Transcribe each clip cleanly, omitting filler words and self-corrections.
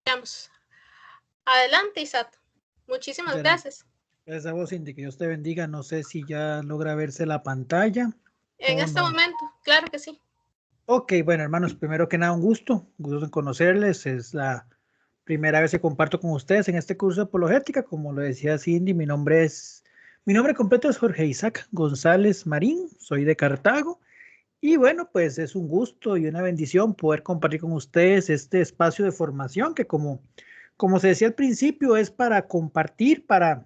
Veamos. Adelante, Isato. Muchísimas gracias. Esa voz, Cindy, que Dios te bendiga. No sé si ya logra verse la pantalla. En este momento, claro que sí. Ok, bueno, hermanos, primero que nada, un gusto en conocerles. Es la primera vez que comparto con ustedes en este curso de apologética. Como lo decía Cindy, mi nombre completo es Jorge Isaac González Marín, soy de Cartago. Y bueno, pues es un gusto y una bendición poder compartir con ustedes este espacio de formación que como se decía al principio, es para compartir, para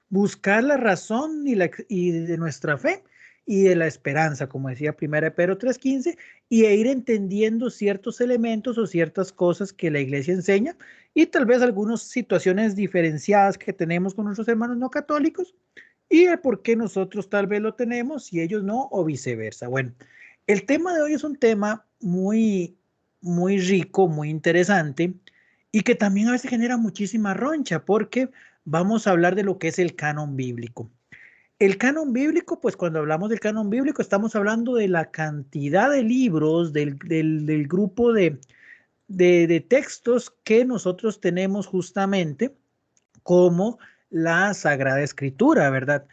buscar la razón y de nuestra fe y de la esperanza, como decía 1 Pedro 3:15, y ir entendiendo ciertos elementos o ciertas cosas que la iglesia enseña y tal vez algunas situaciones diferenciadas que tenemos con nuestros hermanos no católicos y el por qué nosotros tal vez lo tenemos y ellos no, o viceversa. Bueno, el tema de hoy es un tema muy rico, muy interesante y que también a veces genera muchísima roncha porque vamos a hablar de lo que es el canon bíblico. El canon bíblico, pues cuando hablamos del canon bíblico estamos hablando de la cantidad de libros, del grupo de textos que nosotros tenemos justamente como la Sagrada Escritura, ¿verdad?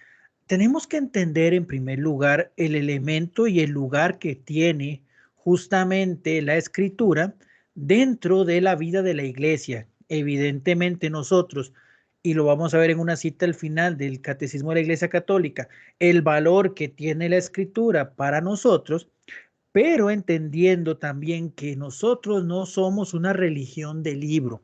Tenemos que entender en primer lugar el elemento y el lugar que tiene justamente la Escritura dentro de la vida de la iglesia. Evidentemente nosotros, y lo vamos a ver en una cita al final del Catecismo de la Iglesia Católica, el valor que tiene la Escritura para nosotros, pero entendiendo también que nosotros no somos una religión de libro.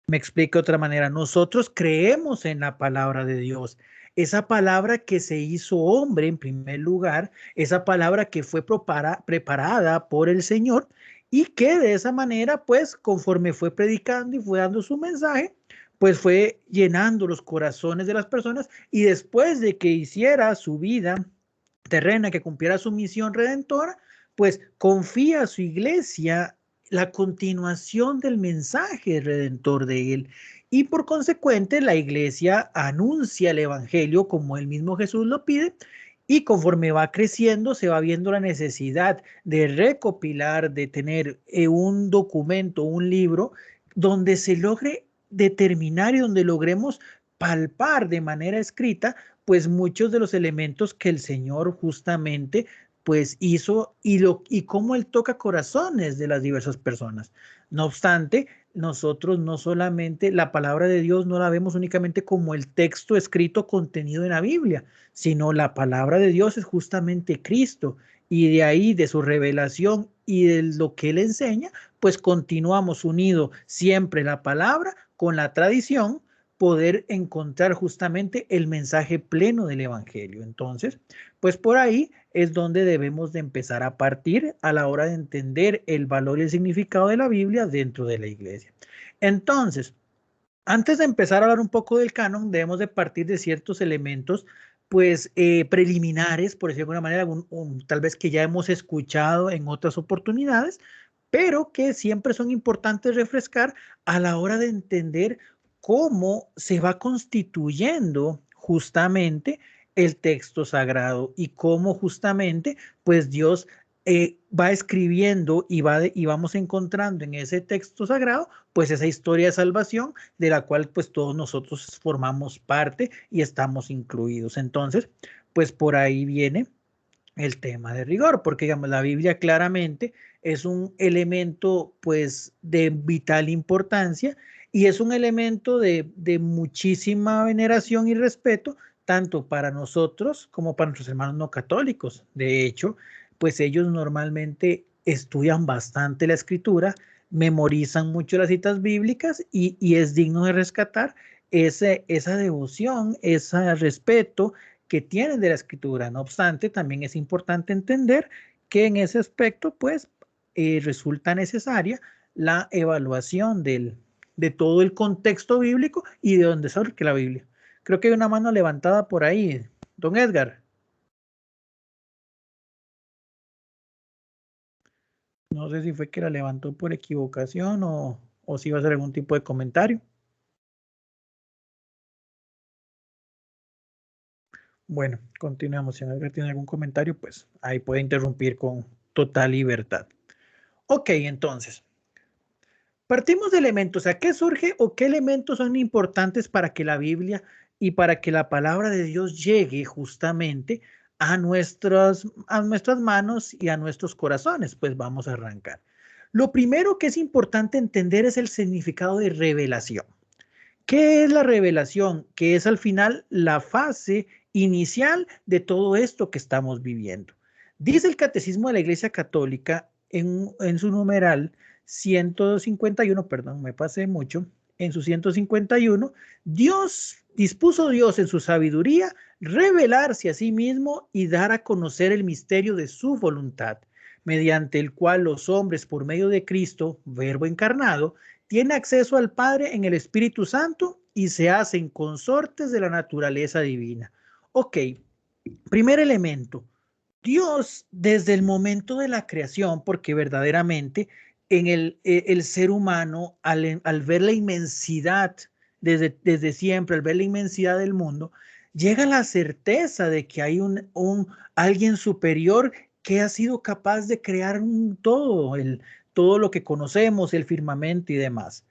Me explico de otra manera. Nosotros creemos en la palabra de Dios. Esa palabra que se hizo hombre en primer lugar, esa palabra que fue preparada por el Señor y que de esa manera, pues, conforme fue predicando y fue dando su mensaje, pues fue llenando los corazones de las personas y después de que hiciera su vida terrena, que cumpliera su misión redentora, pues confía a su iglesia la continuación del mensaje redentor de él. Y por consecuente, la iglesia anuncia el evangelio como el mismo Jesús lo pide. Y conforme va creciendo, se va viendo la necesidad de recopilar, de tener un documento, un libro, donde se logre determinar y donde logremos palpar de manera escrita, pues muchos de los elementos que el Señor justamente pues hizo y cómo él toca corazones de las diversas personas. No obstante, nosotros no solamente la palabra de Dios no la vemos únicamente como el texto escrito contenido en la Biblia, sino la palabra de Dios es justamente Cristo y de ahí, de su revelación y de lo que él enseña, pues continuamos unidos siempre la palabra con la tradición, poder encontrar justamente el mensaje pleno del Evangelio. Entonces, pues por ahí es donde debemos de empezar a partir a la hora de entender el valor y el significado de la Biblia dentro de la iglesia. Entonces, antes de empezar a hablar un poco del canon, debemos de partir de ciertos elementos, pues preliminares, por decirlo de alguna manera, tal vez que ya hemos escuchado en otras oportunidades, pero que siempre son importantes refrescar a la hora de entender cómo se va constituyendo justamente el texto sagrado y cómo justamente pues Dios va escribiendo y vamos encontrando en ese texto sagrado pues esa historia de salvación de la cual pues todos nosotros formamos parte y estamos incluidos. Entonces, pues por ahí viene el tema de rigor, porque digamos la Biblia claramente es un elemento pues de vital importancia y es un elemento de muchísima veneración y respeto tanto para nosotros como para nuestros hermanos no católicos. De hecho, pues ellos normalmente estudian bastante la escritura, memorizan mucho las citas bíblicas y es digno de rescatar esa devoción, ese respeto que tienen de la escritura. No obstante, también es importante entender que en ese aspecto, pues, resulta necesaria la evaluación de todo el contexto bíblico y de dónde surge la Biblia. Creo que hay una mano levantada por ahí, don Edgar. No sé si fue que la levantó por equivocación o si va a hacer algún tipo de comentario. Bueno, continuamos. Si alguien tiene algún comentario, pues ahí puede interrumpir con total libertad. Ok, entonces, Partimos de elementos. ¿A qué surge o qué elementos son importantes para que la Biblia y para que la palabra de Dios llegue justamente a nuestras manos y a nuestros corazones? Pues vamos a arrancar. Lo primero que es importante entender es el significado de revelación. ¿Qué es la revelación? Que es al final la fase inicial de todo esto que estamos viviendo. Dice el Catecismo de la Iglesia Católica en su numeral 151, perdón, me pasé mucho, en su 151, dispuso Dios en su sabiduría revelarse a sí mismo y dar a conocer el misterio de su voluntad, mediante el cual los hombres, por medio de Cristo, Verbo encarnado, tiene acceso al Padre en el Espíritu Santo y se hacen consortes de la naturaleza divina. Ok, primer elemento. Dios, desde el momento de la creación, porque verdaderamente en el ser humano, al ver la inmensidad, desde siempre, al ver la inmensidad del mundo, llega a la certeza de que hay alguien superior que ha sido capaz de crear todo lo que conocemos, el firmamento y demás.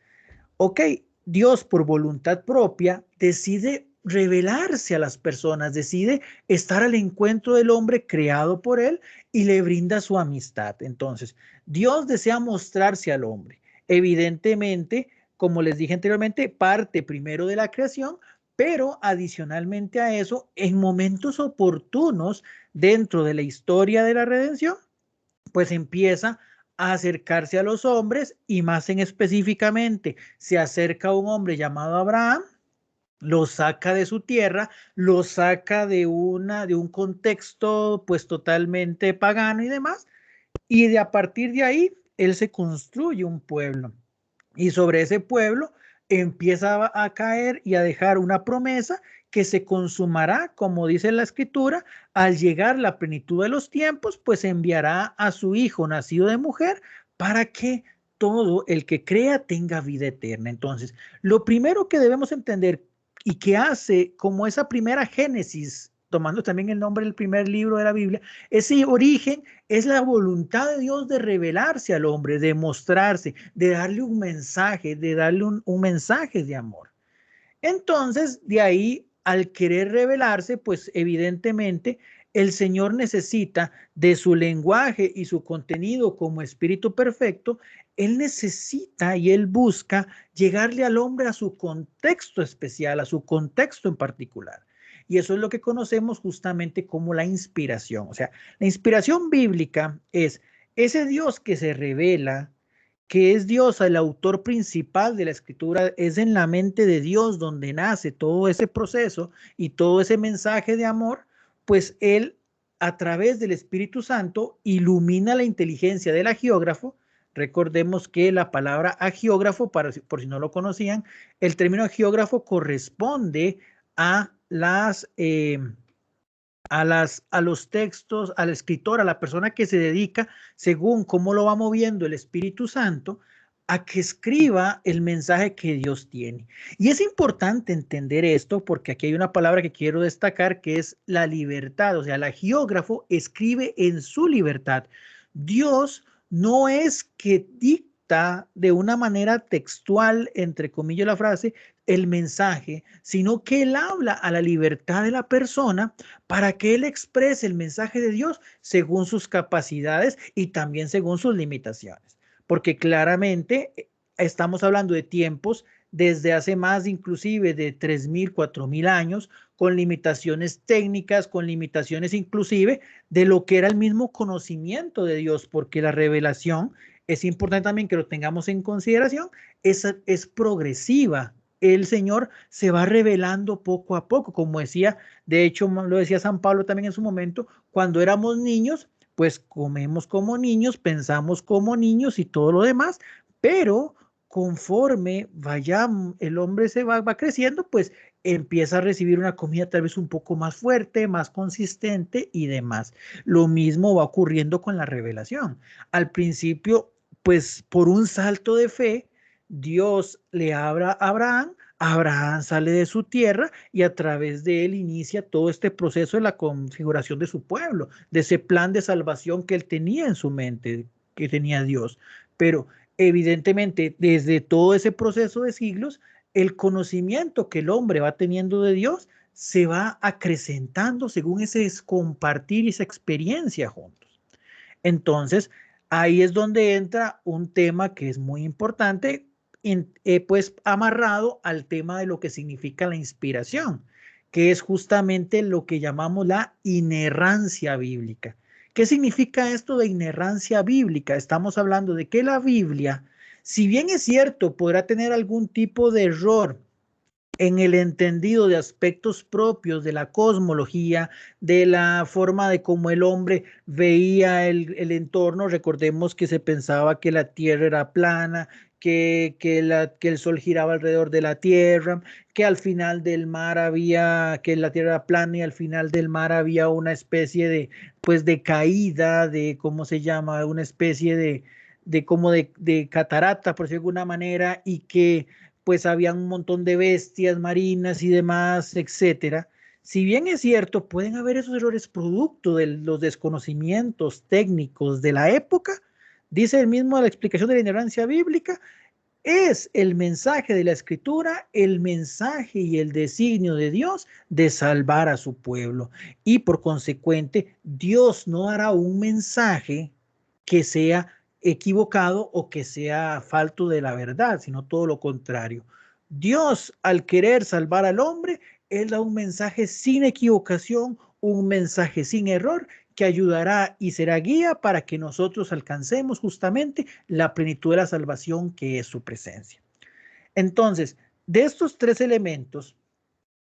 Ok, Dios por voluntad propia decide revelarse a las personas, decide estar al encuentro del hombre creado por él y le brinda su amistad. Entonces, Dios desea mostrarse al hombre. Evidentemente, como les dije anteriormente, parte primero de la creación, pero adicionalmente a eso, en momentos oportunos dentro de la historia de la redención, pues empieza a acercarse a los hombres y más en específicamente se acerca a un hombre llamado Abraham, lo saca de su tierra, lo saca de un contexto pues totalmente pagano y demás, y a partir de ahí él se construye un pueblo y sobre ese pueblo empieza a caer y a dejar una promesa que se consumará, como dice la escritura, al llegar la plenitud de los tiempos, pues enviará a su hijo nacido de mujer para que todo el que crea tenga vida eterna. Entonces, lo primero que debemos entender y que hace como esa primera génesis, tomando también el nombre del primer libro de la Biblia, ese origen es la voluntad de Dios de revelarse al hombre, de mostrarse, de darle un mensaje, de darle un mensaje de amor. Entonces, de ahí, al querer revelarse, pues evidentemente el Señor necesita de su lenguaje y su contenido como espíritu perfecto. Él necesita y él busca llegarle al hombre a su contexto especial, a su contexto en particular. Y eso es lo que conocemos justamente como la inspiración. O sea, la inspiración bíblica es ese Dios que se revela, que es Dios el autor principal de la escritura, es en la mente de Dios donde nace todo ese proceso y todo ese mensaje de amor, pues Él a través del Espíritu Santo ilumina la inteligencia del agiógrafo. Recordemos que la palabra agiógrafo, por si no lo conocían, el término agiógrafo corresponde a a los textos, al escritor, a la persona que se dedica, según cómo lo va moviendo el Espíritu Santo, a que escriba el mensaje que Dios tiene. Y es importante entender esto porque aquí hay una palabra que quiero destacar que es la libertad. O sea, el agiógrafo escribe en su libertad. Dios no es que dicta de una manera textual, entre comillas la frase, el mensaje, sino que él habla a la libertad de la persona para que él exprese el mensaje de Dios según sus capacidades y también según sus limitaciones. Porque claramente estamos hablando de tiempos desde hace más inclusive de 3.000, 4.000 años, con limitaciones técnicas, con limitaciones inclusive de lo que era el mismo conocimiento de Dios, porque la revelación, es importante también que lo tengamos en consideración, es progresiva. El Señor se va revelando poco a poco, como decía, de hecho lo decía San Pablo también en su momento, cuando éramos niños, pues comemos como niños, pensamos como niños y todo lo demás, pero conforme vaya el hombre va creciendo, pues empieza a recibir una comida tal vez un poco más fuerte, más consistente y demás. Lo mismo va ocurriendo con la revelación. Al principio, pues por un salto de fe, Dios le habla a Abraham, Abraham sale de su tierra y a través de él inicia todo este proceso de la configuración de su pueblo, de ese plan de salvación que él tenía en su mente, que tenía Dios. Pero evidentemente, desde todo ese proceso de siglos, el conocimiento que el hombre va teniendo de Dios se va acrecentando según ese compartir y esa experiencia juntos. Entonces, ahí es donde entra un tema que es muy importante, pues amarrado al tema de lo que significa la inspiración, que es justamente lo que llamamos la inerrancia bíblica. ¿Qué significa esto de inerrancia bíblica? Estamos hablando de que la Biblia, si bien es cierto, podrá tener algún tipo de error en el entendido de aspectos propios de la cosmología, de la forma de cómo el hombre veía el entorno. Recordemos que se pensaba que la Tierra era plana, que el Sol giraba alrededor de la Tierra, que al final del mar había, que la Tierra era plana y al final del mar había una especie de, pues de caída, de, ¿cómo se llama? Una especie de como de catarata, por decirlo de alguna manera, y que pues había un montón de bestias marinas y demás, etcétera. Si bien es cierto, pueden haber esos errores producto de los desconocimientos técnicos de la época, dice el mismo la explicación de la ignorancia bíblica, es el mensaje de la escritura, el mensaje y el designio de Dios de salvar a su pueblo. Y por consecuente, Dios no hará un mensaje que sea equivocado o que sea falto de la verdad, sino todo lo contrario. Dios, al querer salvar al hombre, Él da un mensaje sin equivocación, un mensaje sin error, que ayudará y será guía para que nosotros alcancemos justamente la plenitud de la salvación que es su presencia. Entonces, de estos tres elementos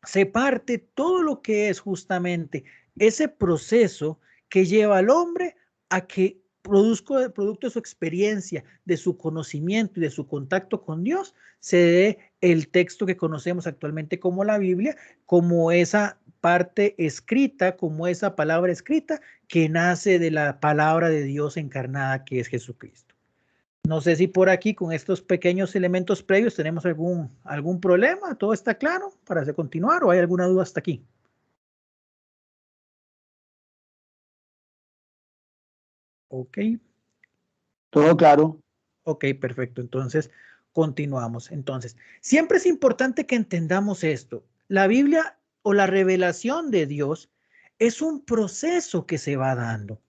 se parte todo lo que es justamente ese proceso que lleva al hombre a que producto de su experiencia, de su conocimiento y de su contacto con Dios, se dé el texto que conocemos actualmente como la Biblia, como esa parte escrita, como esa palabra escrita que nace de la palabra de Dios encarnada que es Jesucristo. No sé si por aquí con estos pequeños elementos previos tenemos algún problema. ¿Todo está claro para continuar o hay alguna duda hasta aquí? Ok. Todo claro. Ok, perfecto. Entonces, continuamos. Entonces, siempre es importante que entendamos esto. La Biblia o la revelación de Dios es un proceso que se va dando.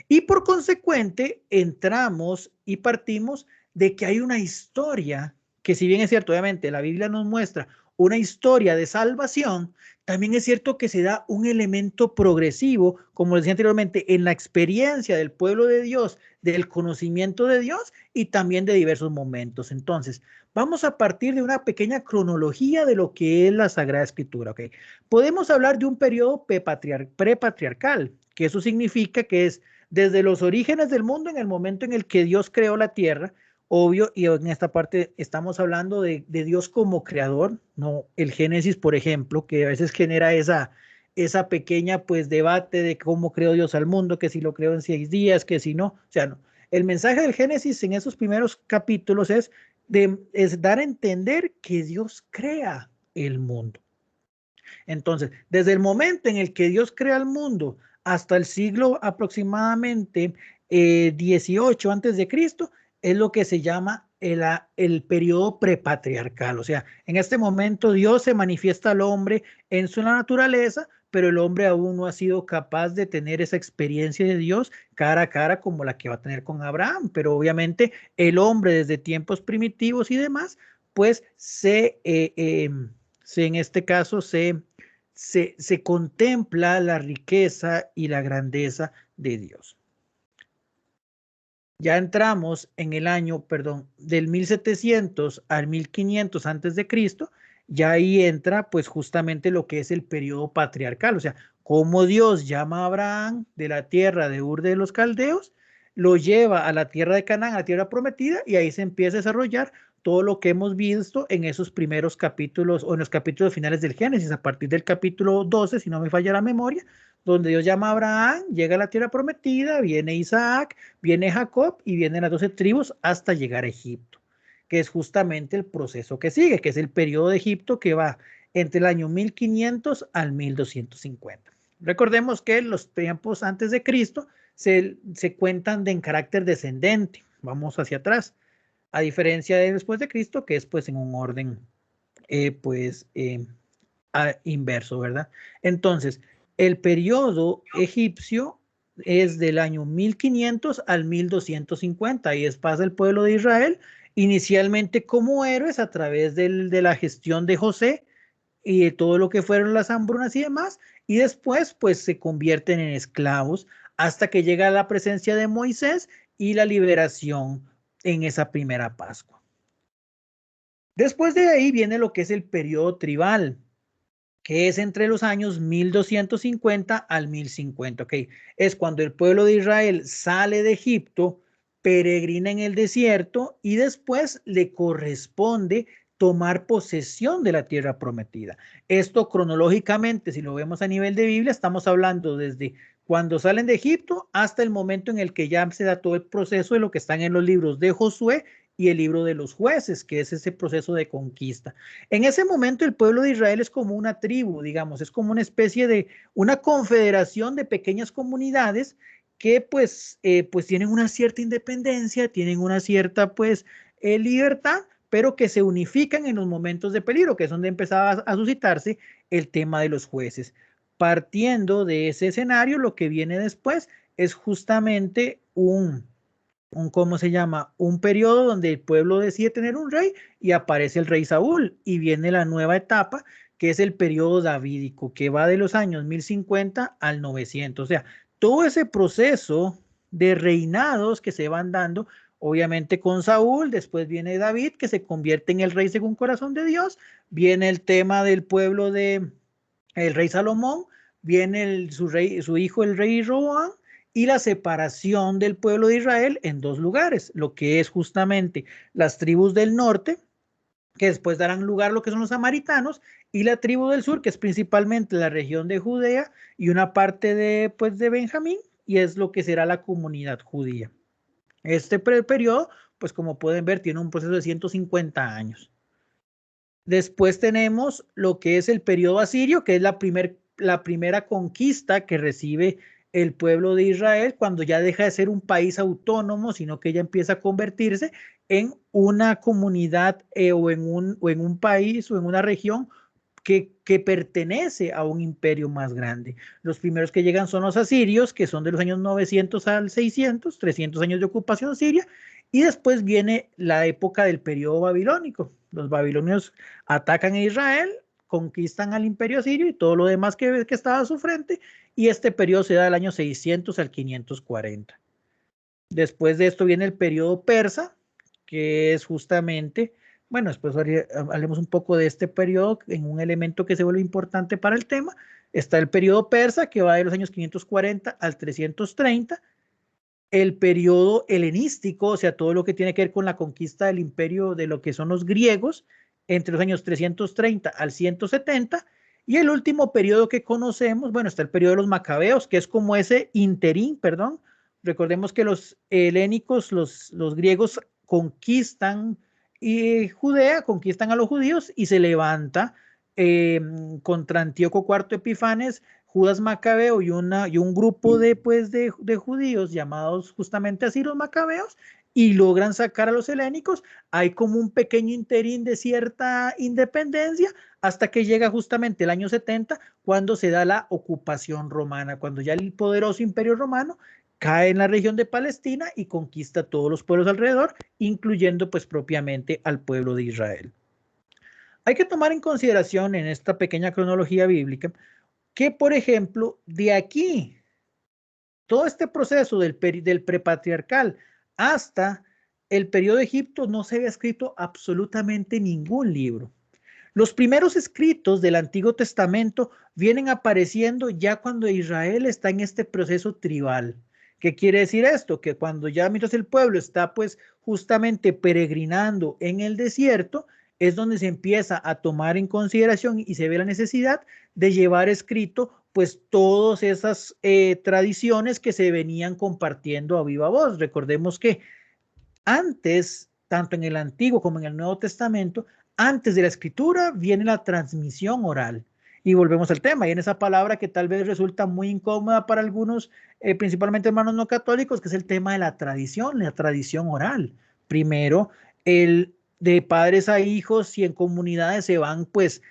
Y por consecuente, entramos y partimos de que hay una historia que, si bien es cierto, obviamente la Biblia nos muestra una historia de salvación, también es cierto que se da un elemento progresivo, como decía anteriormente, en la experiencia del pueblo de Dios, del conocimiento de Dios y también de diversos momentos. Entonces, vamos a partir de una pequeña cronología de lo que es la Sagrada Escritura. ¿Okay? Podemos hablar de un periodo prepatriarcal, que eso significa que es desde los orígenes del mundo, en el momento en el que Dios creó la tierra, obvio, y en esta parte estamos hablando de Dios como creador, no el Génesis, por ejemplo, que a veces genera esa pequeña pues debate de cómo creó Dios al mundo, que si lo creó en 6 días, que si no, o sea, no. El mensaje del Génesis en esos primeros capítulos es dar a entender que Dios crea el mundo. Entonces, desde el momento en el que Dios crea el mundo hasta el siglo aproximadamente 18 antes de Cristo, es lo que se llama el periodo prepatriarcal. O sea, en este momento Dios se manifiesta al hombre en su naturaleza, pero el hombre aún no ha sido capaz de tener esa experiencia de Dios cara a cara como la que va a tener con Abraham. Pero obviamente el hombre desde tiempos primitivos y demás, pues en este caso se contempla la riqueza y la grandeza de Dios. Ya entramos en el año, perdón, del 1700 al 1500 antes de Cristo, ya ahí entra pues justamente lo que es el periodo patriarcal, o sea, cómo Dios llama a Abraham de la tierra de Ur de los Caldeos, lo lleva a la tierra de Canaán, a la tierra prometida, y ahí se empieza a desarrollar todo lo que hemos visto en esos primeros capítulos o en los capítulos finales del Génesis, a partir del capítulo 12, si no me falla la memoria, donde Dios llama a Abraham, llega a la tierra prometida, viene Isaac, viene Jacob y vienen las 12 tribus hasta llegar a Egipto, que es justamente el proceso que sigue, que es el periodo de Egipto que va entre el año 1500 al 1250. Recordemos que los tiempos antes de Cristo se cuentan en carácter descendente. Vamos hacia atrás. a diferencia de después de Cristo, que es pues en un orden inverso, ¿verdad? Entonces, el periodo egipcio es del año 1500 al 1250 y pasa el pueblo de Israel inicialmente como héroes a través de la gestión de José y de todo lo que fueron las hambrunas y demás, y después pues se convierten en esclavos hasta que llega la presencia de Moisés y la liberación en esa primera Pascua. Después de ahí viene lo que es el periodo tribal, que es entre los años 1250 al 1050. Okay. Es cuando el pueblo de Israel sale de Egipto, peregrina en el desierto y después le corresponde tomar posesión de la tierra prometida. Esto cronológicamente, si lo vemos a nivel de Biblia, estamos hablando desde cuando salen de Egipto hasta el momento en el que ya se da todo el proceso de lo que están en los libros de Josué y el libro de los jueces, que es ese proceso de conquista. En ese momento el pueblo de Israel es como una tribu, digamos, es como una especie de una confederación de pequeñas comunidades que pues tienen una cierta independencia, tienen una cierta pues libertad, pero que se unifican en los momentos de peligro, que es donde empezaba a suscitarse el tema de los jueces. Partiendo de ese escenario, lo que viene después es justamente ¿cómo se llama? Un periodo donde el pueblo decide tener un rey y aparece el rey Saúl y viene la nueva etapa que es el periodo davídico que va de los años 1050 al 900. O sea, todo ese proceso de reinados que se van dando, obviamente con Saúl, después viene David que se convierte en el rey según corazón de Dios, viene el tema del pueblo de el rey Salomón, viene su hijo el rey Roboam, y la separación del pueblo de Israel en dos lugares, lo que es justamente las tribus del norte, que después darán lugar a lo que son los samaritanos, y la tribu del sur, que es principalmente la región de Judea y una parte de Benjamín, y es lo que será la comunidad judía. Este periodo, pues como pueden ver, tiene un proceso de 150 años. Después tenemos lo que es el periodo asirio, que es la primera conquista que recibe el pueblo de Israel cuando ya deja de ser un país autónomo, sino que ya empieza a convertirse en una comunidad o en un país o en una región que pertenece a un imperio más grande. Los primeros que llegan son los asirios, que son de los años 900 al 600, 300 años de ocupación asiria, y después viene la época del periodo babilónico. Los babilonios atacan a Israel, conquistan al imperio asirio y todo lo demás que estaba a su frente, y este periodo se da del año 600 al 540. Después de esto viene el periodo persa, que es justamente, bueno, después hablemos un poco de este periodo en un elemento que se vuelve importante para el tema. Está el periodo persa, que va de los años 540 al 330. El periodo helenístico, o sea, todo lo que tiene que ver con la conquista del imperio de lo que son los griegos, entre los años 330 al 170, y el último periodo que conocemos, bueno, está el periodo de los macabeos, que es como ese interín, perdón. Recordemos que los helénicos, los griegos conquistan Judea, conquistan a los judíos y se levanta contra Antíoco IV Epifanes, Judas Macabeo y un grupo de judíos llamados justamente así los macabeos, y logran sacar a los helénicos. Hay como un pequeño interín de cierta independencia hasta que llega justamente el año 70, cuando se da la ocupación romana, cuando ya el poderoso imperio romano cae en la región de Palestina y conquista todos los pueblos alrededor, incluyendo pues propiamente al pueblo de Israel. Hay que tomar en consideración en esta pequeña cronología bíblica que, por ejemplo, de aquí, todo este proceso del prepatriarcal hasta el periodo de Egipto no se había escrito absolutamente ningún libro. Los primeros escritos del Antiguo Testamento vienen apareciendo ya cuando Israel está en este proceso tribal. ¿Qué quiere decir esto? Que cuando ya mientras el pueblo está pues justamente peregrinando en el desierto, es donde se empieza a tomar en consideración y se ve la necesidad de llevar escrito pues todas esas tradiciones que se venían compartiendo a viva voz. Recordemos que antes, tanto en el Antiguo como en el Nuevo Testamento, antes de la escritura viene la transmisión oral. Y volvemos al tema, y en esa palabra que tal vez resulta muy incómoda para algunos, principalmente hermanos no católicos, que es el tema de la tradición oral. Primero, de padres a hijos y en comunidades se van pues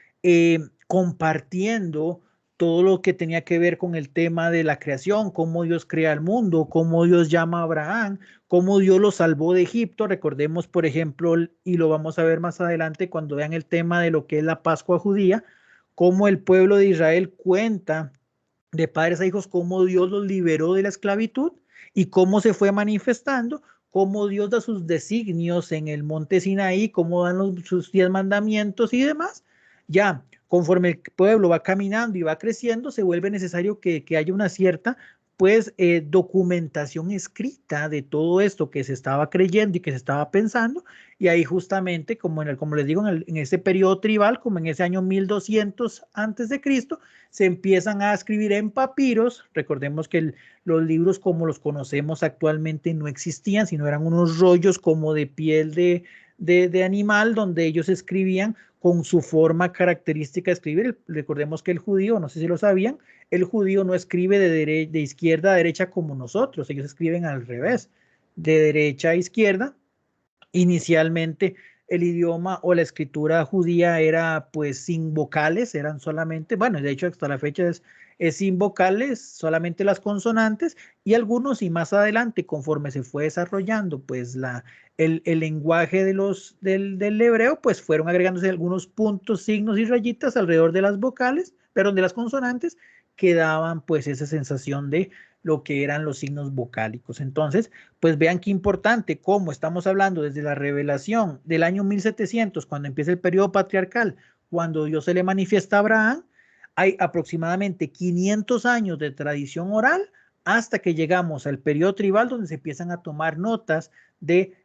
compartiendo todo lo que tenía que ver con el tema de la creación, cómo Dios crea el mundo, cómo Dios llama a Abraham, cómo Dios lo salvó de Egipto. Recordemos, por ejemplo, y lo vamos a ver más adelante cuando vean el tema de lo que es la Pascua judía, cómo el pueblo de Israel cuenta de padres a hijos cómo Dios los liberó de la esclavitud y cómo se fue manifestando, cómo Dios da sus designios en el monte Sinaí, cómo dan sus 10 mandamientos y demás. Ya, conforme el pueblo va caminando y va creciendo, se vuelve necesario que haya una cierta pues documentación escrita de todo esto que se estaba creyendo y que se estaba pensando, y ahí justamente, como les digo, en ese periodo tribal, como en ese año 1200 antes de Cristo, se empiezan a escribir en papiros. Recordemos que los libros como los conocemos actualmente no existían, sino eran unos rollos como de piel de animal donde ellos escribían con su forma característica de escribir. Recordemos que el judío, no sé si lo sabían, el judío no escribe de izquierda a derecha como nosotros, ellos escriben al revés, de derecha a izquierda. Inicialmente el idioma o la escritura judía era pues sin vocales, eran solamente, bueno, de hecho hasta la fecha es sin vocales, solamente las consonantes, y algunos, y más adelante, conforme se fue desarrollando pues el lenguaje del hebreo, pues fueron agregándose algunos puntos, signos y rayitas alrededor de las vocales, pero de las consonantes, que daban pues esa sensación de lo que eran los signos vocálicos. Entonces, pues vean qué importante, cómo estamos hablando desde la revelación del año 1700, cuando empieza el periodo patriarcal, cuando Dios se le manifiesta a Abraham, hay aproximadamente 500 años de tradición oral hasta que llegamos al periodo tribal, donde se empiezan a tomar notas de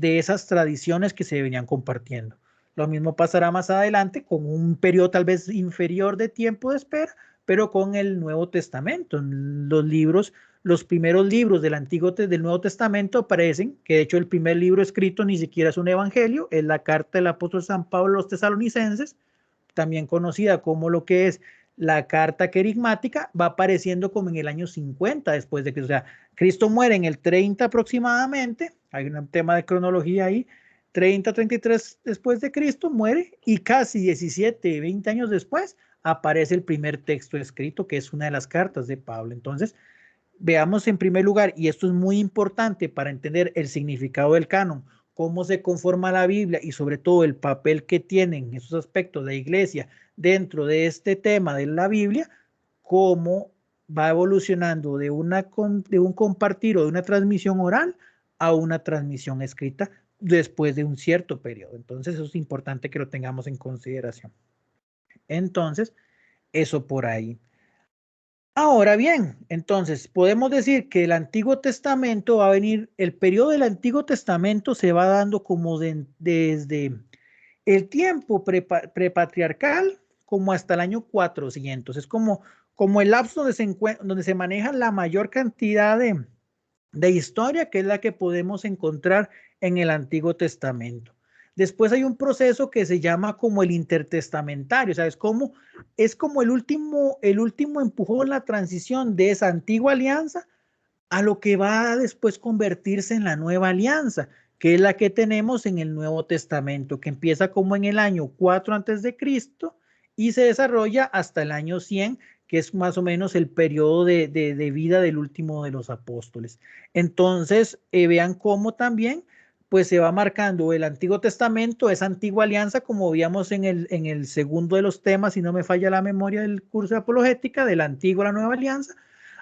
esas tradiciones que se venían compartiendo. Lo mismo pasará más adelante con un periodo tal vez inferior de tiempo de espera, pero con el Nuevo Testamento. Los primeros libros del Nuevo Testamento aparecen, que de hecho el primer libro escrito ni siquiera es un evangelio, es la carta del apóstol San Pablo a los tesalonicenses, también conocida como lo que es la carta querigmática, va apareciendo como en el año 50 después de Cristo. O sea, Cristo muere en el 30 aproximadamente, hay un tema de cronología ahí, 30, 33 después de Cristo muere, y casi 17, 20 años después aparece el primer texto escrito, que es una de las cartas de Pablo. Entonces, veamos en primer lugar, y esto es muy importante para entender el significado del canon, cómo se conforma la Biblia y sobre todo el papel que tienen esos aspectos de la iglesia dentro de este tema de la Biblia, cómo va evolucionando de un compartir o de una transmisión oral a una transmisión escrita después de un cierto periodo. Entonces, eso es importante que lo tengamos en consideración. Entonces, eso por ahí. Ahora bien, entonces podemos decir que el Antiguo Testamento va a venir, el periodo del Antiguo Testamento se va dando como desde el tiempo prepatriarcal como hasta el año 400. Es como el lapso donde se maneja la mayor cantidad de historia, que es la que podemos encontrar en el Antiguo Testamento. Después hay un proceso que se llama como el intertestamentario, o sea, es como el último empujón, la transición de esa antigua alianza a lo que va a después convertirse en la nueva alianza, que es la que tenemos en el Nuevo Testamento, que empieza como en el año 4 antes de Cristo y se desarrolla hasta el año 100, que es más o menos el periodo de vida del último de los apóstoles. Entonces, vean cómo también pues se va marcando el Antiguo Testamento, esa antigua alianza, como veíamos en el segundo de los temas, si no me falla la memoria del curso de apologética, de la antigua a la nueva alianza.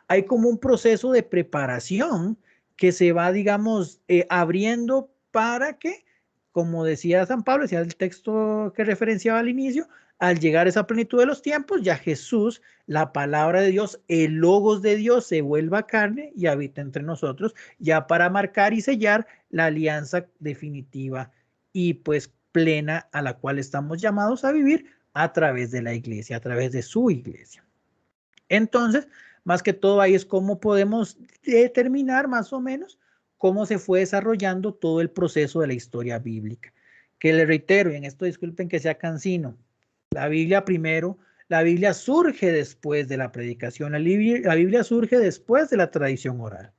Hay como un proceso de preparación que se va, digamos, abriendo para que, como decía San Pablo, decía el texto que referenciaba al inicio, al llegar a esa plenitud de los tiempos, ya Jesús, la palabra de Dios, el logos de Dios, se vuelva carne y habita entre nosotros, ya para marcar y sellar la alianza definitiva y pues plena a la cual estamos llamados a vivir a través de la iglesia, a través de su iglesia. Entonces, más que todo ahí es cómo podemos determinar más o menos cómo se fue desarrollando todo el proceso de la historia bíblica. Que le reitero, y en esto disculpen que sea cansino, la Biblia surge después de la predicación, la Biblia surge después de la tradición oral.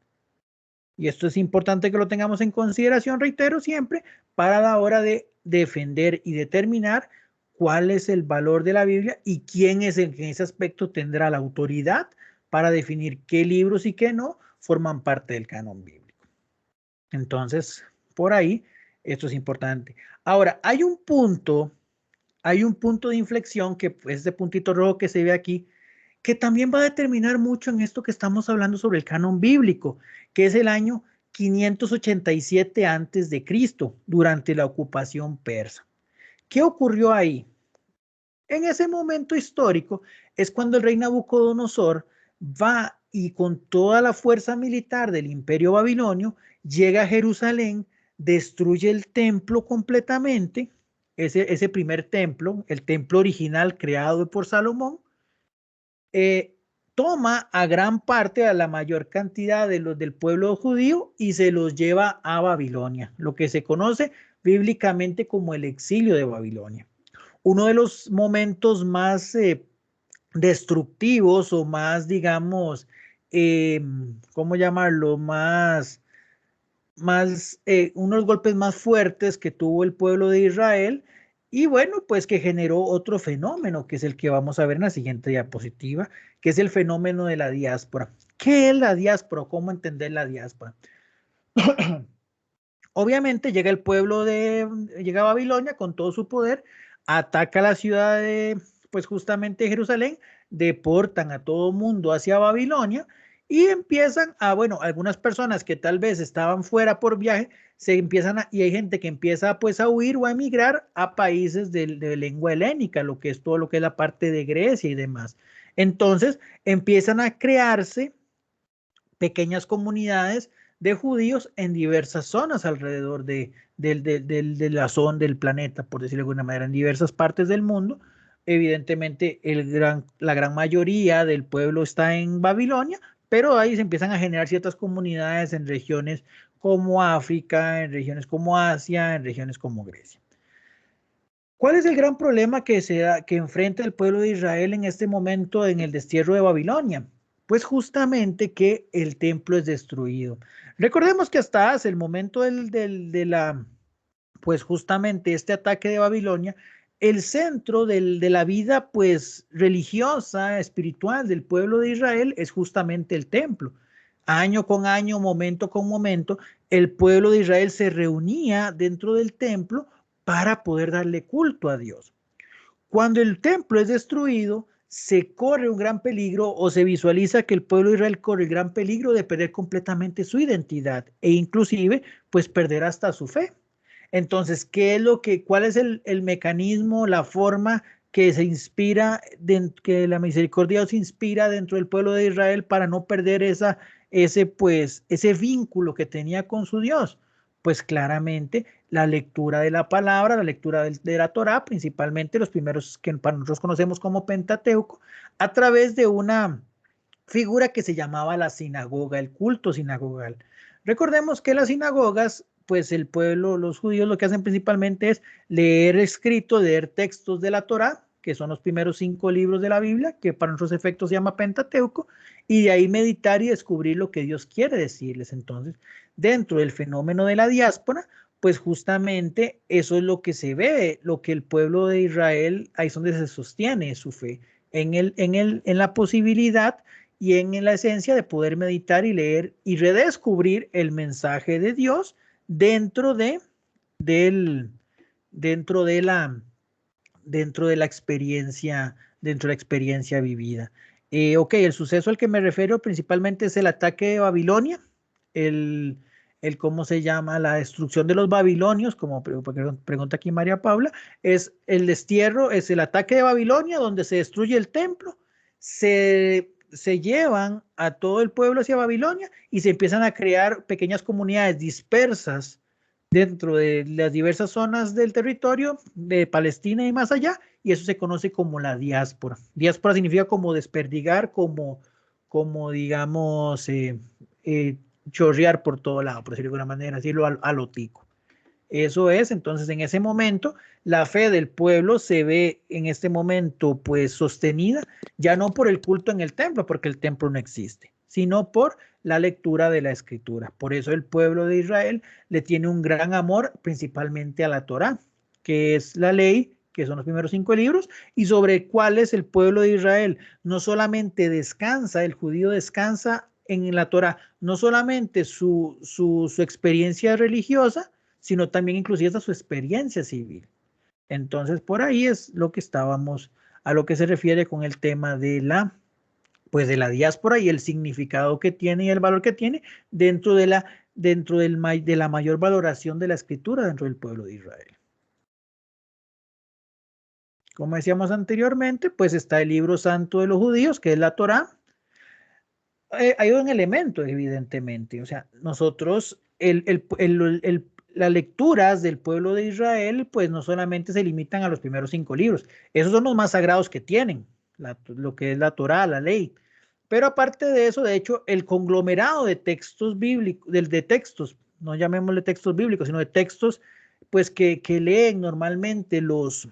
Y esto es importante que lo tengamos en consideración, reitero siempre, para la hora de defender y determinar cuál es el valor de la Biblia y quién es el que en ese aspecto tendrá la autoridad para definir qué libros y qué no forman parte del canon bíblico. Entonces, por ahí, esto es importante. Ahora, hay un punto de inflexión, que es este puntito rojo que se ve aquí, que también va a determinar mucho en esto que estamos hablando sobre el canon bíblico, que es el año 587 antes de Cristo, durante la ocupación persa. ¿Qué ocurrió ahí? En ese momento histórico es cuando el rey Nabucodonosor va y con toda la fuerza militar del imperio babilonio llega a Jerusalén, destruye el templo completamente, ese primer templo, el templo original creado por Salomón, toma a gran parte, a la mayor cantidad de los del pueblo judío y se los lleva a Babilonia, lo que se conoce bíblicamente como el exilio de Babilonia. Uno de los momentos más destructivos o más, digamos, ¿cómo llamarlo? Uno de los golpes más fuertes que tuvo el pueblo de Israel y bueno, pues que generó otro fenómeno que es el que vamos a ver en la siguiente diapositiva, que es el fenómeno de la diáspora. ¿Qué es la diáspora? ¿Cómo entender la diáspora? Obviamente llega llega a Babilonia con todo su poder, ataca la ciudad de, pues justamente Jerusalén, deportan a todo mundo hacia Babilonia y empiezan bueno, algunas personas que tal vez estaban fuera por viaje, y hay gente que empieza pues a huir o a emigrar a países de lengua helénica, lo que es todo lo que es la parte de Grecia y demás. Entonces empiezan a crearse pequeñas comunidades de judíos en diversas zonas alrededor de la zona del planeta, por decirlo de alguna manera, en diversas partes del mundo. Evidentemente, la gran mayoría del pueblo está en Babilonia, pero ahí se empiezan a generar ciertas comunidades en regiones como África, en regiones como Asia, en regiones como Grecia. ¿Cuál es el gran problema que enfrenta el pueblo de Israel en este momento en el destierro de Babilonia? Pues justamente que el templo es destruido. Recordemos que hasta hace el momento pues justamente este ataque de Babilonia, el centro de la vida pues religiosa, espiritual del pueblo de Israel es justamente el templo. Año con año, momento con momento, el pueblo de Israel se reunía dentro del templo para poder darle culto a Dios. Cuando el templo es destruido, se corre un gran peligro o se visualiza que el pueblo de Israel corre el gran peligro de perder completamente su identidad e inclusive pues perder hasta su fe. Entonces, ¿cuál es el mecanismo, la forma que se inspira, que la misericordia de Dios inspira dentro del pueblo de Israel para no perder ese vínculo que tenía con su Dios? Pues claramente la lectura de la palabra, la lectura de la Torá, principalmente los primeros que nosotros conocemos como Pentateuco, a través de una figura que se llamaba la sinagoga, el culto sinagogal. Recordemos que las sinagogas, pues el pueblo, los judíos lo que hacen principalmente es leer textos de la Torá, que son los primeros 5 libros de la Biblia, que para nuestros efectos se llama Pentateuco, y de ahí meditar y descubrir lo que Dios quiere decirles. Entonces, dentro del fenómeno de la diáspora, pues justamente eso es lo que se ve, lo que el pueblo de Israel, ahí es donde se sostiene su fe, en la posibilidad y en la esencia de poder meditar y leer y redescubrir el mensaje de Dios dentro de la experiencia vivida. Ok, el suceso al que me refiero principalmente es el ataque de Babilonia, ¿cómo se llama? La destrucción de los babilonios, como pregunta aquí María Paula, es el destierro, es el ataque de Babilonia, donde se destruye el templo, se llevan a todo el pueblo hacia Babilonia y se empiezan a crear pequeñas comunidades dispersas dentro de las diversas zonas del territorio de Palestina y más allá, y eso se conoce como la diáspora. Diáspora significa como desperdigar, como digamos, chorrear por todo lado, por decirlo de alguna manera, decirlo a lo tico. Eso es, entonces en ese momento la fe del pueblo se ve en este momento pues sostenida, ya no por el culto en el templo, porque el templo no existe, sino por la lectura de la escritura. Por eso el pueblo de Israel le tiene un gran amor principalmente a la Torá, que es la ley, que son los primeros 5 libros, y sobre cuáles el pueblo de Israel no solamente descansa, el judío descansa en la Torá, no solamente su experiencia religiosa, sino también inclusive hasta su experiencia civil. Entonces, por ahí es lo que estábamos, a lo que se refiere con el tema de la, pues de la diáspora y el significado que tiene y el valor que tiene dentro de la mayor valoración de la escritura dentro del pueblo de Israel. Como decíamos anteriormente, pues está el libro santo de los judíos, que es la Torá. Hay un elemento, evidentemente. O sea, nosotros, las lecturas del pueblo de Israel, pues no solamente se limitan a los primeros 5 libros. Esos son los más sagrados que tienen, lo que es la Torá, la ley. Pero aparte de eso, de hecho, el conglomerado de textos bíblicos, de textos, no llamémosle textos bíblicos, sino de textos, pues que leen normalmente los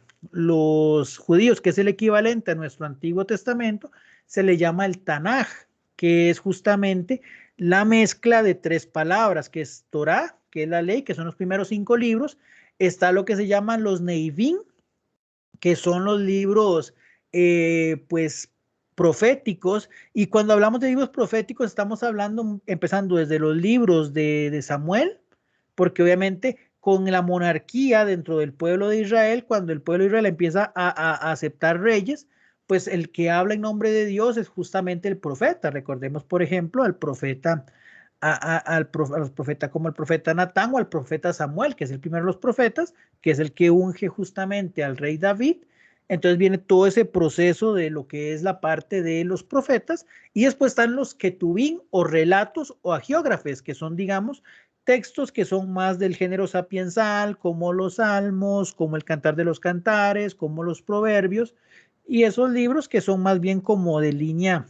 judíos, que es el equivalente a nuestro Antiguo Testamento, se le llama el Tanaj, que es justamente la mezcla de 3 palabras, que es Torá, que es la ley, que son los primeros 5 libros. Está lo que se llaman los Neivim, que son los libros, pues, proféticos. Y cuando hablamos de libros proféticos, estamos hablando, empezando desde los libros de Samuel, porque obviamente con la monarquía dentro del pueblo de Israel, cuando el pueblo de Israel empieza a aceptar reyes, pues el que habla en nombre de Dios es justamente el profeta. Recordemos, por ejemplo, al profeta, a los profetas como el profeta Natán o al profeta Samuel, que es el primero de los profetas, que es el que unge justamente al rey David. Entonces viene todo ese proceso de lo que es la parte de los profetas, y después están los ketubín o relatos o agiógrafes, que son, digamos, textos que son más del género sapiensal, como los salmos, como el Cantar de los Cantares, como los proverbios, y esos libros que son más bien como de línea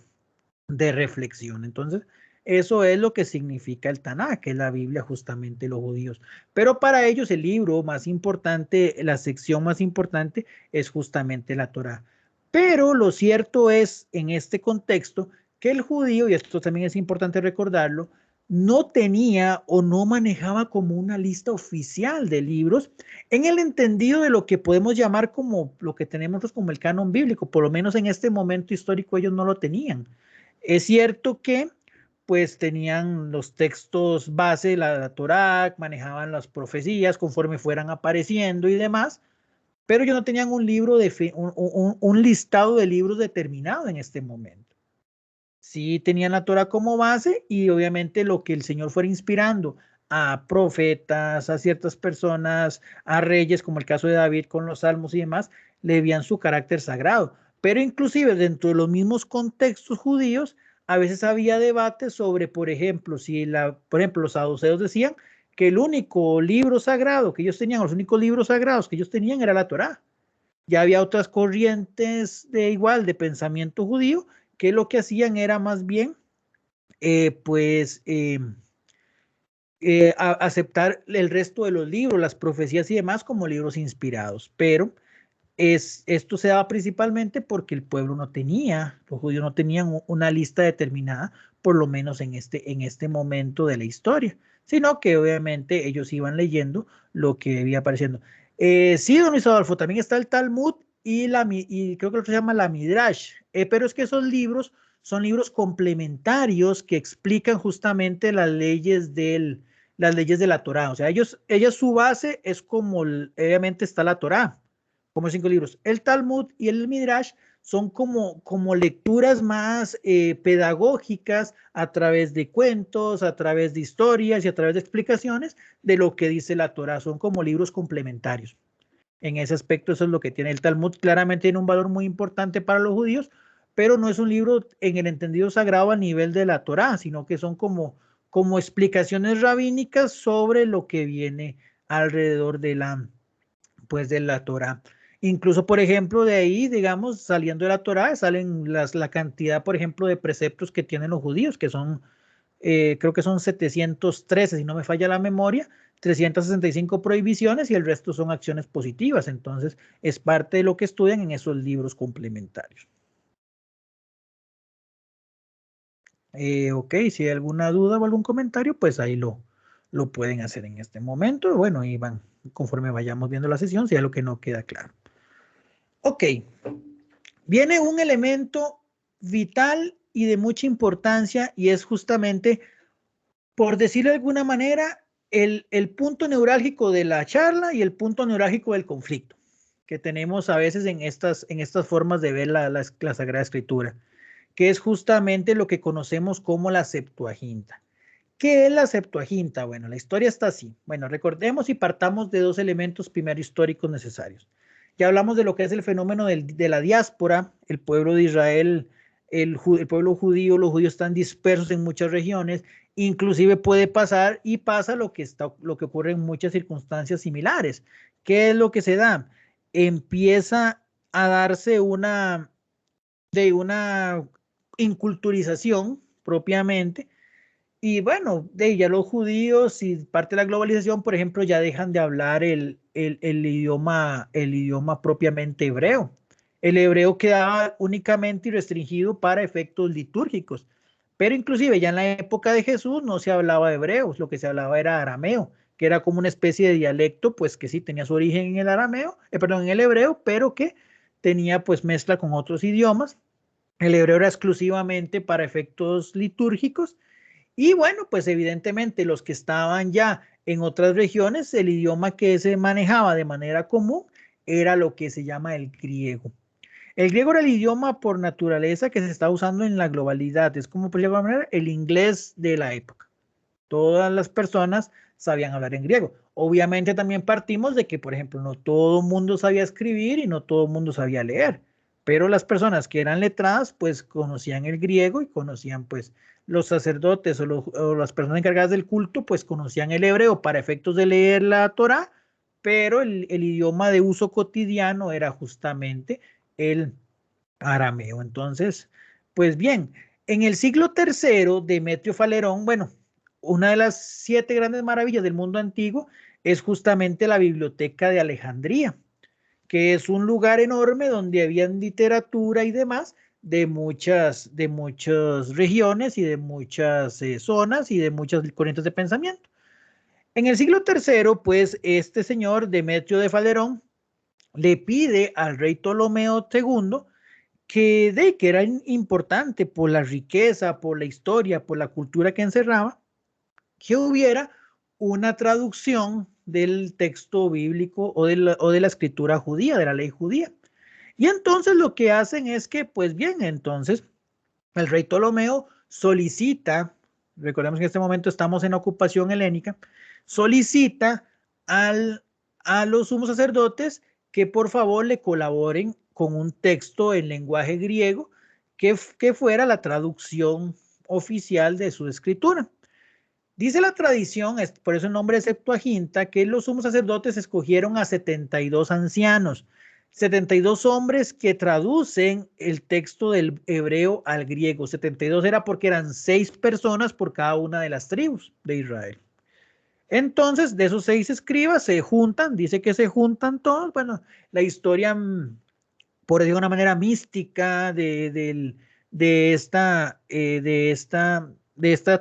de reflexión. Entonces, eso es lo que significa el Tanaj, que es la Biblia justamente de los judíos. Pero para ellos el libro más importante, la sección más importante es justamente la Torá. Pero lo cierto es en este contexto que el judío, y esto también es importante recordarlo, no tenía o no manejaba como una lista oficial de libros en el entendido de lo que podemos llamar como lo que tenemos como el canon bíblico. Por lo menos en este momento histórico ellos no lo tenían. Es cierto que pues tenían los textos base, la Torá, manejaban las profecías conforme fueran apareciendo y demás, pero ellos no tenían un libro un listado de libros determinado en este momento. Sí tenían la Torá como base y obviamente lo que el Señor fuera inspirando a profetas, a ciertas personas, a reyes, como el caso de David con los salmos y demás, le veían su carácter sagrado. Pero inclusive dentro de los mismos contextos judíos, a veces había debates sobre, por ejemplo, por ejemplo, los saduceos decían que el único libro sagrado que ellos tenían, los únicos libros sagrados que ellos tenían era la Torá. Ya había otras corrientes de pensamiento judío que lo que hacían era más bien, aceptar el resto de los libros, las profecías y demás como libros inspirados. Pero esto se daba principalmente porque el pueblo no tenía, los judíos no tenían una lista determinada, por lo menos en este momento de la historia, sino que obviamente ellos iban leyendo lo que iba apareciendo. Sí, don Luis Adolfo, también está el Talmud y creo que lo que se llama la Midrash, pero es que esos libros son libros complementarios que explican justamente las leyes de la Torá. O sea, ellos su base es como, obviamente está la Torá, como 5 libros. El Talmud y el Midrash son como lecturas más pedagógicas a través de cuentos, a través de historias y a través de explicaciones de lo que dice la Torá. Son como libros complementarios. En ese aspecto eso es lo que tiene el Talmud. Claramente tiene un valor muy importante para los judíos, pero no es un libro en el entendido sagrado a nivel de la Torá, sino que son como explicaciones rabínicas sobre lo que viene alrededor de la Torá. Incluso, por ejemplo, de ahí, digamos, saliendo de la Torá, salen la cantidad, por ejemplo, de preceptos que tienen los judíos, que son, creo que son 713, si no me falla la memoria, 365 prohibiciones y el resto son acciones positivas. Entonces, es parte de lo que estudian en esos libros complementarios. Ok, si hay alguna duda o algún comentario, pues ahí lo pueden hacer en este momento. Bueno, y van conforme vayamos viendo la sesión, si hay algo que no queda claro. Ok, viene un elemento vital y de mucha importancia y es justamente, por decirlo de alguna manera, el punto neurálgico de la charla y el punto neurálgico del conflicto que tenemos a veces en estas formas de ver la Sagrada Escritura, que es justamente lo que conocemos como la Septuaginta. ¿Qué es la Septuaginta? Bueno, la historia está así. Bueno, recordemos y partamos de dos elementos primero históricos necesarios. Ya hablamos de lo que es el fenómeno de la diáspora, el pueblo de Israel, el pueblo judío, los judíos están dispersos en muchas regiones, inclusive puede pasar y pasa lo que ocurre en muchas circunstancias similares. ¿Qué es lo que se da? Empieza a darse una inculturización propiamente. Y bueno, ya los judíos y parte de la globalización, por ejemplo, ya dejan de hablar el idioma propiamente hebreo. El hebreo quedaba únicamente y restringido para efectos litúrgicos. Pero inclusive ya en la época de Jesús no se hablaba hebreo, lo que se hablaba era arameo, que era como una especie de dialecto, pues que sí tenía su origen en el arameo, perdón, en el hebreo, pero que tenía pues mezcla con otros idiomas. El hebreo era exclusivamente para efectos litúrgicos y bueno, pues evidentemente los que estaban ya en otras regiones, el idioma que se manejaba de manera común era lo que se llama el griego. El griego era el idioma por naturaleza que se está usando en la globalidad. Es como, por ejemplo, el inglés de la época. Todas las personas sabían hablar en griego. Obviamente también partimos de que, por ejemplo, no todo el mundo sabía escribir y no todo el mundo sabía leer, pero las personas que eran letradas, pues conocían el griego y conocían, pues, los sacerdotes o las personas encargadas del culto, pues conocían el hebreo para efectos de leer la Torá, pero el idioma de uso cotidiano era justamente el arameo. Entonces, pues bien, en el siglo III, Demetrio Falerón, bueno, una de las 7 grandes maravillas del mundo antiguo es justamente la Biblioteca de Alejandría, que es un lugar enorme donde había literatura y demás de muchas regiones y de muchas zonas y de muchas corrientes de pensamiento. En el siglo III, pues este señor Demetrio de Falerón le pide al rey Ptolomeo II que era importante por la riqueza, por la historia, por la cultura que encerraba, que hubiera una traducción del texto bíblico o de la escritura judía, de la ley judía. Y entonces lo que hacen es que, pues bien, entonces el rey Ptolomeo solicita, recordemos que en este momento estamos en ocupación helénica, solicita a los sumos sacerdotes que por favor le colaboren con un texto en lenguaje griego que fuera la traducción oficial de su escritura. Dice la tradición, por eso el nombre de Septuaginta, que los sumos sacerdotes escogieron a 72 ancianos, 72 hombres que traducen el texto del hebreo al griego. 72 era porque eran 6 personas por cada una de las tribus de Israel. Entonces, de esos 6 escribas se juntan, dice que se juntan todos. Bueno, la historia, por decirlo de una manera mística de esta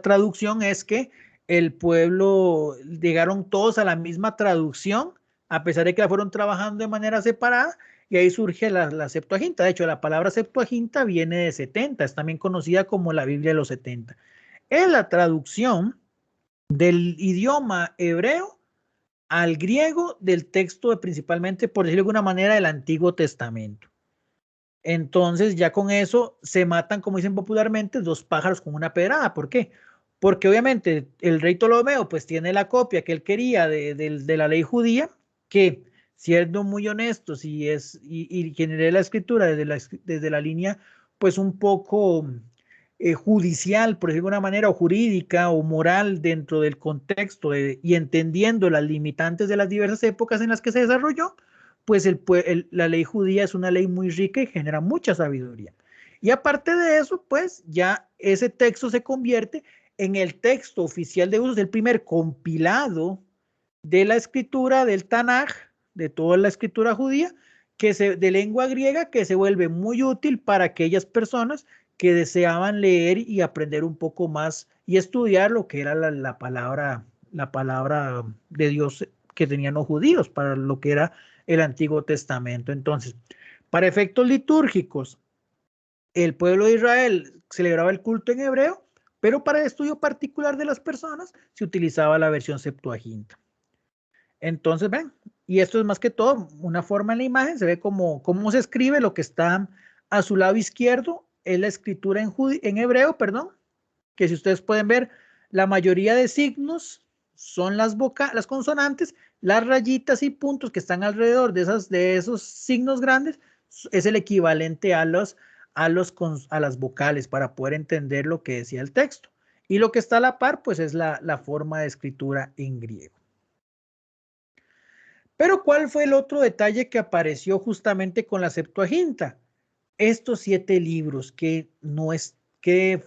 traducción es que el pueblo llegaron todos a la misma traducción, a pesar de que la fueron trabajando de manera separada, y ahí surge la Septuaginta. De hecho, la palabra Septuaginta viene de 70, es también conocida como la Biblia de los 70. Es la traducción del idioma hebreo al griego del texto, principalmente, por decirlo de alguna manera, del Antiguo Testamento. Entonces, ya con eso se matan, como dicen popularmente, 2 pájaros con una pedrada. ¿Por qué? Porque obviamente el rey Ptolomeo pues tiene la copia que él quería de la ley judía, que siendo muy honestos y quien lee la escritura desde la línea pues un poco judicial, por decirlo de una manera, o jurídica o moral dentro del contexto y entendiendo las limitantes de las diversas épocas en las que se desarrolló, pues la ley judía es una ley muy rica y genera mucha sabiduría. Y aparte de eso, pues ya ese texto se convierte en el texto oficial de uso, es el primer compilado de la escritura del Tanaj, de toda la escritura judía, de lengua griega, que se vuelve muy útil para aquellas personas que deseaban leer y aprender un poco más y estudiar lo que era la palabra de Dios que tenían los judíos para lo que era el Antiguo Testamento. Entonces, para efectos litúrgicos, el pueblo de Israel celebraba el culto en hebreo, pero para el estudio particular de las personas se utilizaba la versión Septuaginta. Entonces, ven, y esto es más que todo una forma en la imagen, se ve cómo se escribe. Lo que está a su lado izquierdo es la escritura en hebreo, perdón, que si ustedes pueden ver, la mayoría de signos son las consonantes, las rayitas y puntos que están alrededor de esos signos grandes es el equivalente a las vocales para poder entender lo que decía el texto. Y lo que está a la par, pues es la forma de escritura en griego. Pero ¿cuál fue el otro detalle que apareció justamente con la Septuaginta? Estos 7 libros que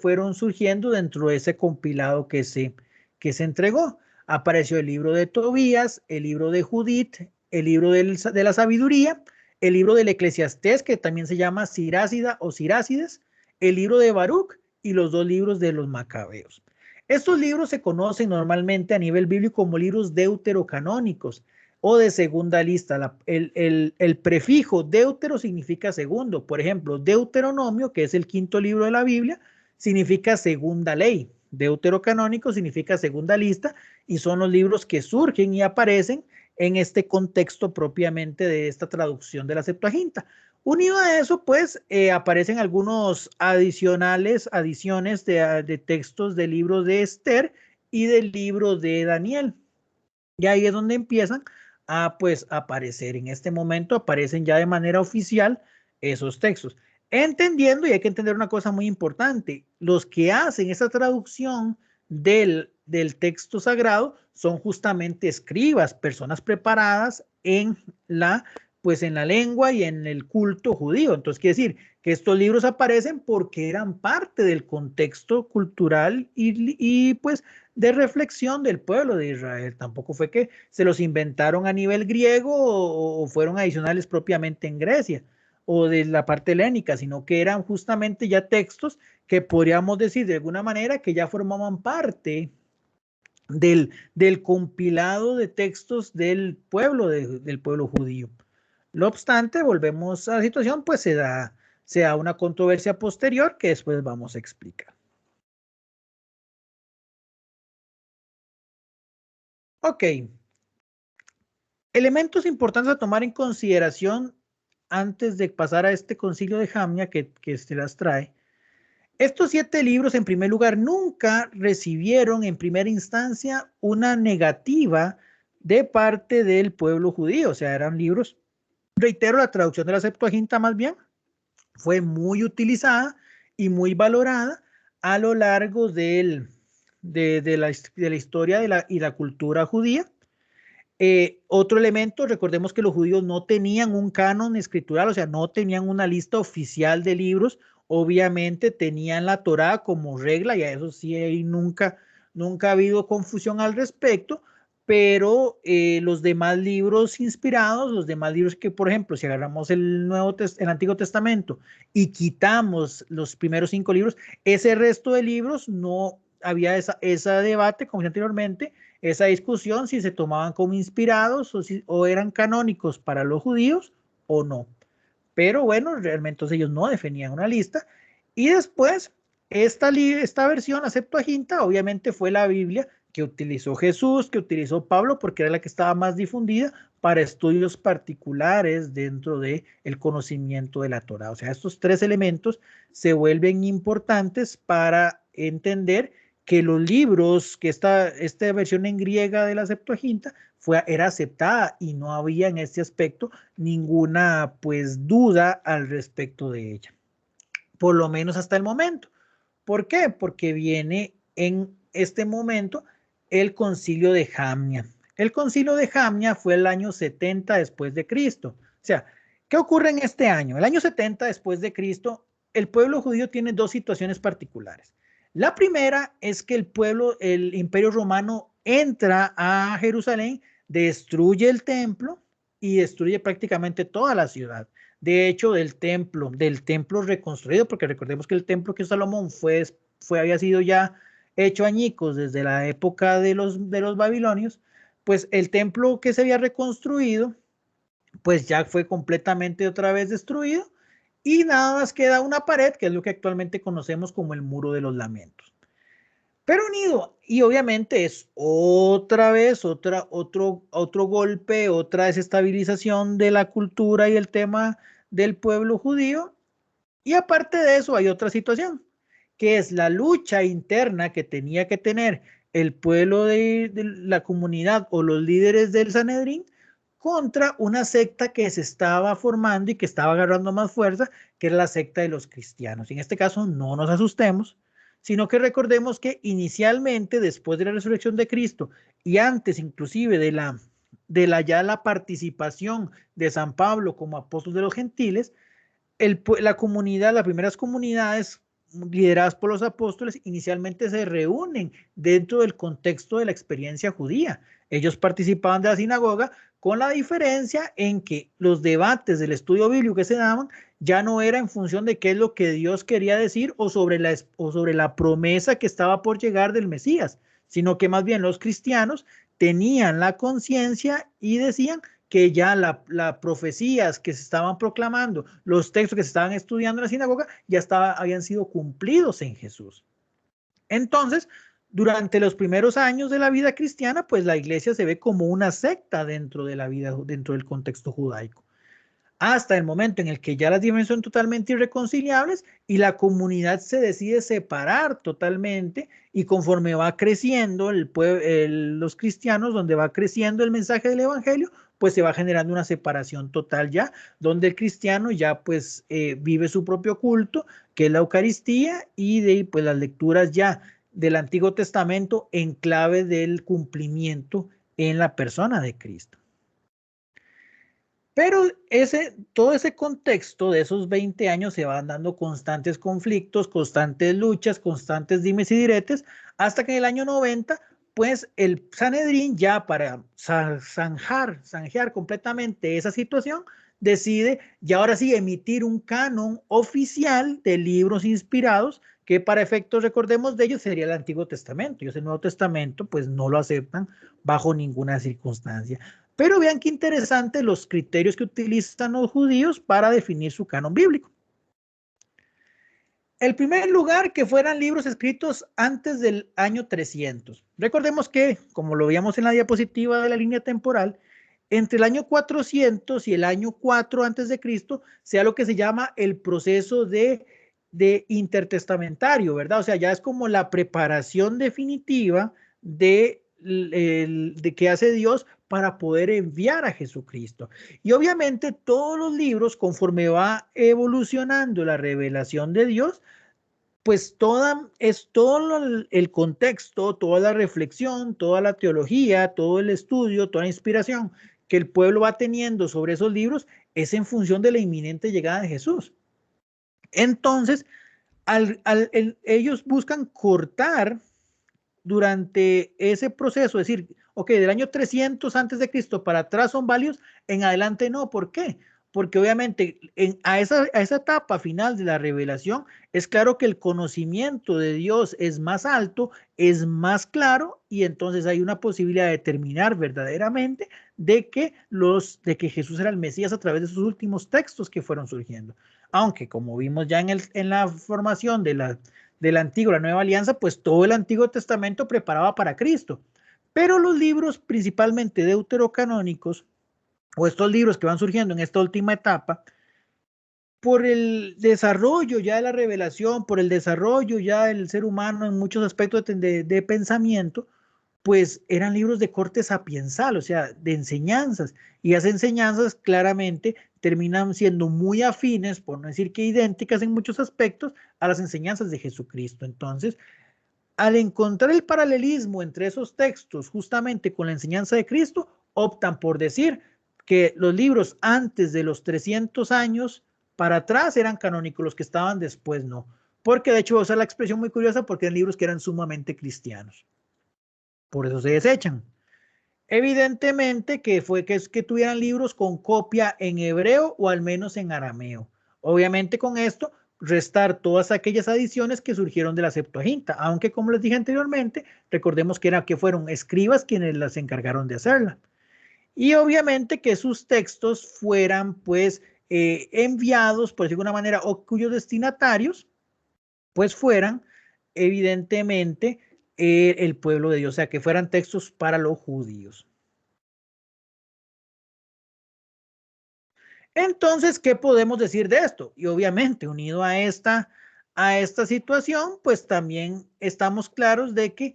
fueron surgiendo dentro de ese compilado que se entregó. Apareció el libro de Tobías, el libro de Judith, el libro de la sabiduría, el libro del Eclesiastés, que también se llama Sirásida o Sirácides, el libro de Baruch y los 2 libros de los Macabeos. Estos libros se conocen normalmente a nivel bíblico como libros deuterocanónicos o de segunda lista. El prefijo deutero significa segundo. Por ejemplo, Deuteronomio, que es el 5º libro de la Biblia, significa segunda ley. Deuterocanónico significa segunda lista y son los libros que surgen y aparecen en este contexto propiamente de esta traducción de la Septuaginta. Unido a eso, pues, aparecen algunos adiciones de textos del libro de Esther y del libro de Daniel. Y ahí es donde empiezan a pues aparecer. En este momento aparecen ya de manera oficial esos textos. Entendiendo, y hay que entender una cosa muy importante, los que hacen esa traducción del texto sagrado son justamente escribas, personas preparadas en la lengua y en el culto judío. Entonces quiere decir que estos libros aparecen porque eran parte del contexto cultural y pues de reflexión del pueblo de Israel. Tampoco fue que se los inventaron a nivel griego o fueron adicionales propiamente en Grecia o de la parte helénica, sino que eran justamente ya textos que podríamos decir de alguna manera que ya formaban parte del compilado de textos del pueblo judío. No obstante, volvemos a la situación, pues se da una controversia posterior que después vamos a explicar. Ok. Elementos importantes a tomar en consideración antes de pasar a este concilio de Jamnia que se las trae. Estos 7 libros, en primer lugar, nunca recibieron en primera instancia una negativa de parte del pueblo judío. O sea, eran libros, reitero, la traducción de la Septuaginta más bien, fue muy utilizada y muy valorada a lo largo de la historia y la cultura judía. Otro elemento, recordemos que los judíos no tenían un canon escritural, o sea, no tenían una lista oficial de libros. Obviamente tenían la Torá como regla y a eso sí nunca ha habido confusión al respecto, pero los demás libros inspirados, los demás libros que, por ejemplo, si agarramos el Antiguo Testamento y quitamos los primeros 5 libros, ese resto de libros no había ese debate, como anteriormente, esa discusión si se tomaban como inspirados o eran canónicos para los judíos o no. Pero bueno, realmente entonces ellos no definían una lista. Y después, esta versión, la Septuaginta, obviamente fue la Biblia que utilizó Jesús, que utilizó Pablo, porque era la que estaba más difundida para estudios particulares dentro del conocimiento de la Torá. O sea, estos 3 elementos se vuelven importantes para entender que los libros, que esta versión en griega de la Septuaginta era aceptada y no había en este aspecto ninguna pues duda al respecto de ella, por lo menos hasta el momento. ¿Por qué? Porque viene en este momento el concilio de Jamnia. El concilio de Jamnia fue el año 70 después de Cristo. O sea, ¿qué ocurre en este año? El año 70 después de Cristo, el pueblo judío tiene 2 situaciones particulares. La primera es que el Imperio Romano entra a Jerusalén, destruye el templo y destruye prácticamente toda la ciudad. De hecho, del templo reconstruido, porque recordemos que el templo que Salomón había sido ya hecho añicos desde la época de los babilonios, pues el templo que se había reconstruido, pues ya fue completamente otra vez destruido y nada más queda una pared, que es lo que actualmente conocemos como el Muro de los Lamentos. Pero unido, y obviamente es otra vez otro golpe, otra desestabilización de la cultura y el tema del pueblo judío. Y aparte de eso hay otra situación, que es la lucha interna que tenía que tener el pueblo de la comunidad o los líderes del Sanedrín contra una secta que se estaba formando y que estaba agarrando más fuerza, que era la secta de los cristianos. En este caso, no nos asustemos, sino que recordemos que inicialmente, después de la resurrección de Cristo y antes inclusive de la participación de San Pablo como apóstol de los gentiles, las primeras comunidades lideradas por los apóstoles inicialmente se reúnen dentro del contexto de la experiencia judía. Ellos participaban de la sinagoga, con la diferencia en que los debates del estudio bíblico que se daban ya no era en función de qué es lo que Dios quería decir o sobre la promesa que estaba por llegar del Mesías, sino que más bien los cristianos tenían la conciencia y decían que ya las profecías que se estaban proclamando, los textos que se estaban estudiando en la sinagoga, habían sido cumplidos en Jesús. Entonces, durante los primeros años de la vida cristiana, pues la iglesia se ve como una secta dentro del contexto judaico. Hasta el momento en el que ya las dimensiones son totalmente irreconciliables y la comunidad se decide separar totalmente, y conforme va creciendo los cristianos, donde va creciendo el mensaje del evangelio, pues se va generando una separación total ya, donde el cristiano ya pues vive su propio culto, que es la Eucaristía, y de ahí pues las lecturas ya del Antiguo Testamento en clave del cumplimiento en la persona de Cristo. Pero todo ese contexto de esos 20 años se van dando constantes conflictos, constantes luchas, constantes dimes y diretes, hasta que en el año 90, pues el Sanedrín, ya para zanjear completamente esa situación, decide ya ahora sí emitir un canon oficial de libros inspirados, que para efectos, recordemos de ellos, sería el Antiguo Testamento. Y ese Nuevo Testamento pues no lo aceptan bajo ninguna circunstancia. Pero vean qué interesante los criterios que utilizan los judíos para definir su canon bíblico. El primer lugar, que fueran libros escritos antes del año 300. Recordemos que, como lo veíamos en la diapositiva de la línea temporal, entre el año 400 y el año 4 antes de Cristo, sea lo que se llama el proceso de intertestamentario, ¿verdad? O sea, ya es como la preparación definitiva de que hace Dios para poder enviar a Jesucristo. Y obviamente todos los libros, conforme va evolucionando la revelación de Dios, pues todo el contexto, toda la reflexión, toda la teología, todo el estudio, toda la inspiración que el pueblo va teniendo sobre esos libros es en función de la inminente llegada de Jesús. Entonces, ellos buscan cortar durante ese proceso, es decir, ok, del año 300 antes de Cristo para atrás son válidos, en adelante no. ¿Por qué? Porque obviamente a esa etapa final de la revelación es claro que el conocimiento de Dios es más alto, es más claro, y entonces hay una posibilidad de determinar verdaderamente de que Jesús era el Mesías a través de sus últimos textos que fueron surgiendo. Aunque como vimos ya en la formación de la antigua, la nueva alianza, pues todo el Antiguo Testamento preparaba para Cristo. Pero los libros principalmente deuterocanónicos, o estos libros que van surgiendo en esta última etapa, por el desarrollo ya de la revelación, por el desarrollo ya del ser humano en muchos aspectos de pensamiento, pues eran libros de corte sapiensal, o sea, de enseñanzas, y esas enseñanzas claramente terminan siendo muy afines, por no decir que idénticas en muchos aspectos, a las enseñanzas de Jesucristo. Entonces, al encontrar el paralelismo entre esos textos justamente con la enseñanza de Cristo, optan por decir que los libros antes de los 300 años para atrás eran canónicos, los que estaban después no. Porque de hecho voy a usar la expresión muy curiosa, porque eran libros que eran sumamente cristianos. Por eso se desechan. Evidentemente que fue que tuvieran libros con copia en hebreo o al menos en arameo. Obviamente con esto restar todas aquellas adiciones que surgieron de la Septuaginta, aunque como les dije anteriormente, recordemos que fueron escribas quienes las encargaron de hacerla. Y obviamente que sus textos fueran pues enviados, por decirlo de alguna manera, o cuyos destinatarios pues fueran evidentemente el pueblo de Dios, o sea, que fueran textos para los judíos. Entonces, ¿qué podemos decir de esto? Y obviamente, unido a esta situación, pues también estamos claros de que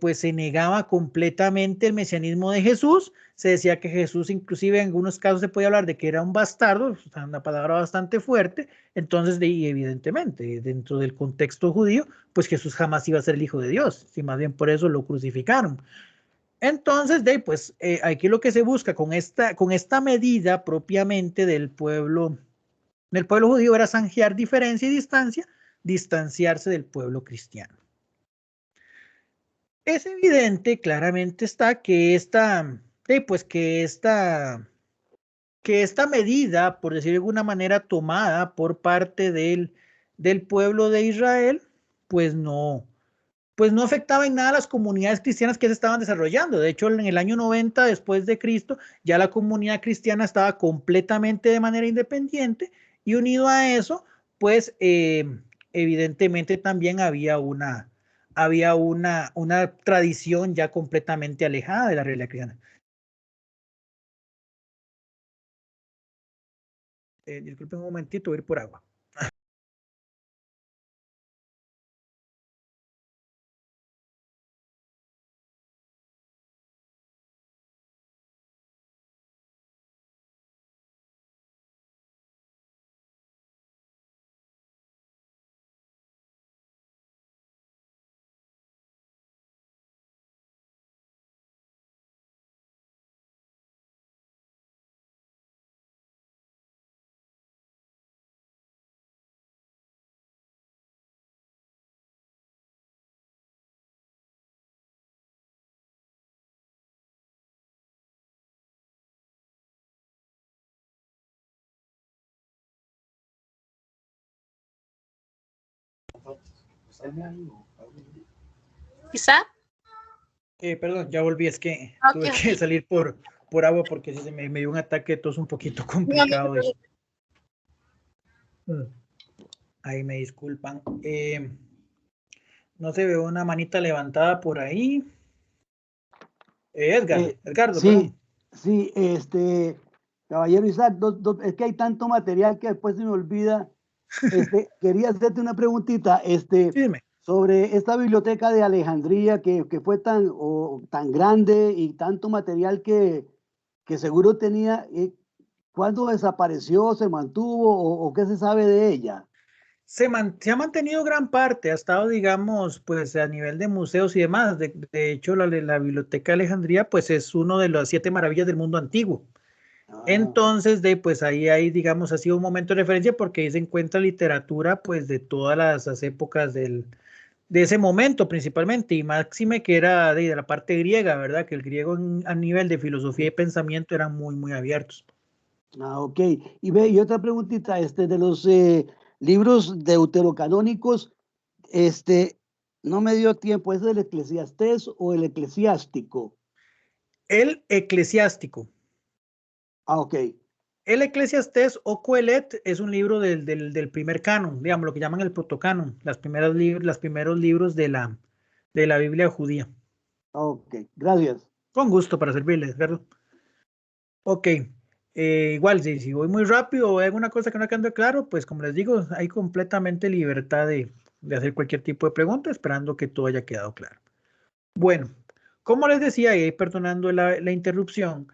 pues se negaba completamente el mesianismo de Jesús. Se decía que Jesús, inclusive en algunos casos se puede hablar de que era un bastardo, o sea, una palabra bastante fuerte. Entonces, evidentemente, dentro del contexto judío, pues Jesús jamás iba a ser el Hijo de Dios, si más bien por eso lo crucificaron. Entonces, pues aquí lo que se busca con esta medida propiamente del pueblo judío era zanjear diferencia y distancia, distanciarse del pueblo cristiano. Es evidente, claramente está, que esta medida, por decir de alguna manera, tomada por parte del pueblo de Israel, pues no afectaba en nada a las comunidades cristianas que se estaban desarrollando. De hecho, en el año 90 después de Cristo, ya la comunidad cristiana estaba completamente de manera independiente, y unido a eso, pues evidentemente también había una tradición ya completamente alejada de la realidad cristiana. Disculpen un momentito, voy a ir por agua. Quizá. Perdón, ya volví, es que tuve que salir por agua porque se me dio un ataque de tos un poquito complicado. Ahí me disculpan. No se ve una manita levantada por ahí. Edgardo, sí, perdón. sí, caballero Isaac, es que hay tanto material que después se me olvida. Quería hacerte una preguntita, Dime. sobre esta biblioteca de Alejandría que fue tan grande y tanto material que seguro tenía. ¿Cuándo desapareció, se mantuvo o qué se sabe de ella? Se ha mantenido gran parte, ha estado, digamos, pues a nivel de museos y demás. De hecho, la Biblioteca de Alejandría, pues es uno de las 7 maravillas del mundo antiguo. Entonces, pues ahí hay, digamos, ha sido un momento de referencia porque ahí se encuentra literatura, pues de todas las épocas de ese momento principalmente, y máxime que era de la parte griega, ¿verdad? Que el griego a nivel de filosofía y pensamiento eran muy, muy abiertos. Ok. Y otra preguntita, de los libros deuterocanónicos, no me dio tiempo, ¿es el Eclesiastés o el Eclesiástico? El Eclesiástico. Ok. El Eclesiastés o Coelet es un libro del primer canon, digamos, lo que llaman el protocanon, los primeros libros de la Biblia judía. Ok, gracias. Con gusto para servirles, ¿verdad? Ok, igual, si voy muy rápido o hay alguna cosa que no quede claro, pues como les digo, hay completamente libertad de hacer cualquier tipo de pregunta, esperando que todo haya quedado claro. Bueno, como les decía, y perdonando la interrupción,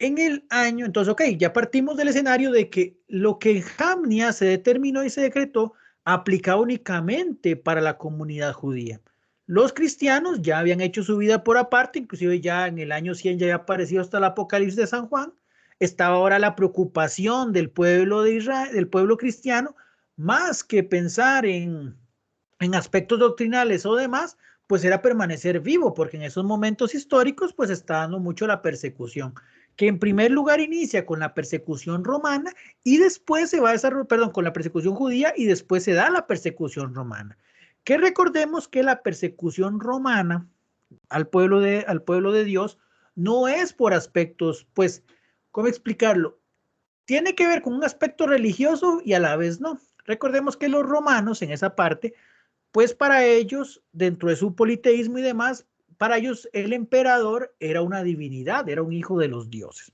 en el año, entonces, ok, ya partimos del escenario de que lo que en Jamnia se determinó y se decretó aplicaba únicamente para la comunidad judía. Los cristianos ya habían hecho su vida por aparte, inclusive ya en el año 100 ya había aparecido hasta el Apocalipsis de San Juan. Estaba ahora la preocupación del pueblo de Israel, del pueblo cristiano, más que pensar en aspectos doctrinales o demás, pues era permanecer vivo, porque en esos momentos históricos pues está dando mucho la persecución, que en primer lugar inicia con la persecución romana y después se va a desarrollar, perdón, con la persecución judía y después se da la persecución romana. Que recordemos que la persecución romana al pueblo de Dios no es por aspectos, pues, ¿cómo explicarlo? Tiene que ver con un aspecto religioso y a la vez no. Recordemos que los romanos en esa parte, pues para ellos, dentro de su politeísmo y demás, para ellos el emperador era una divinidad, era un hijo de los dioses.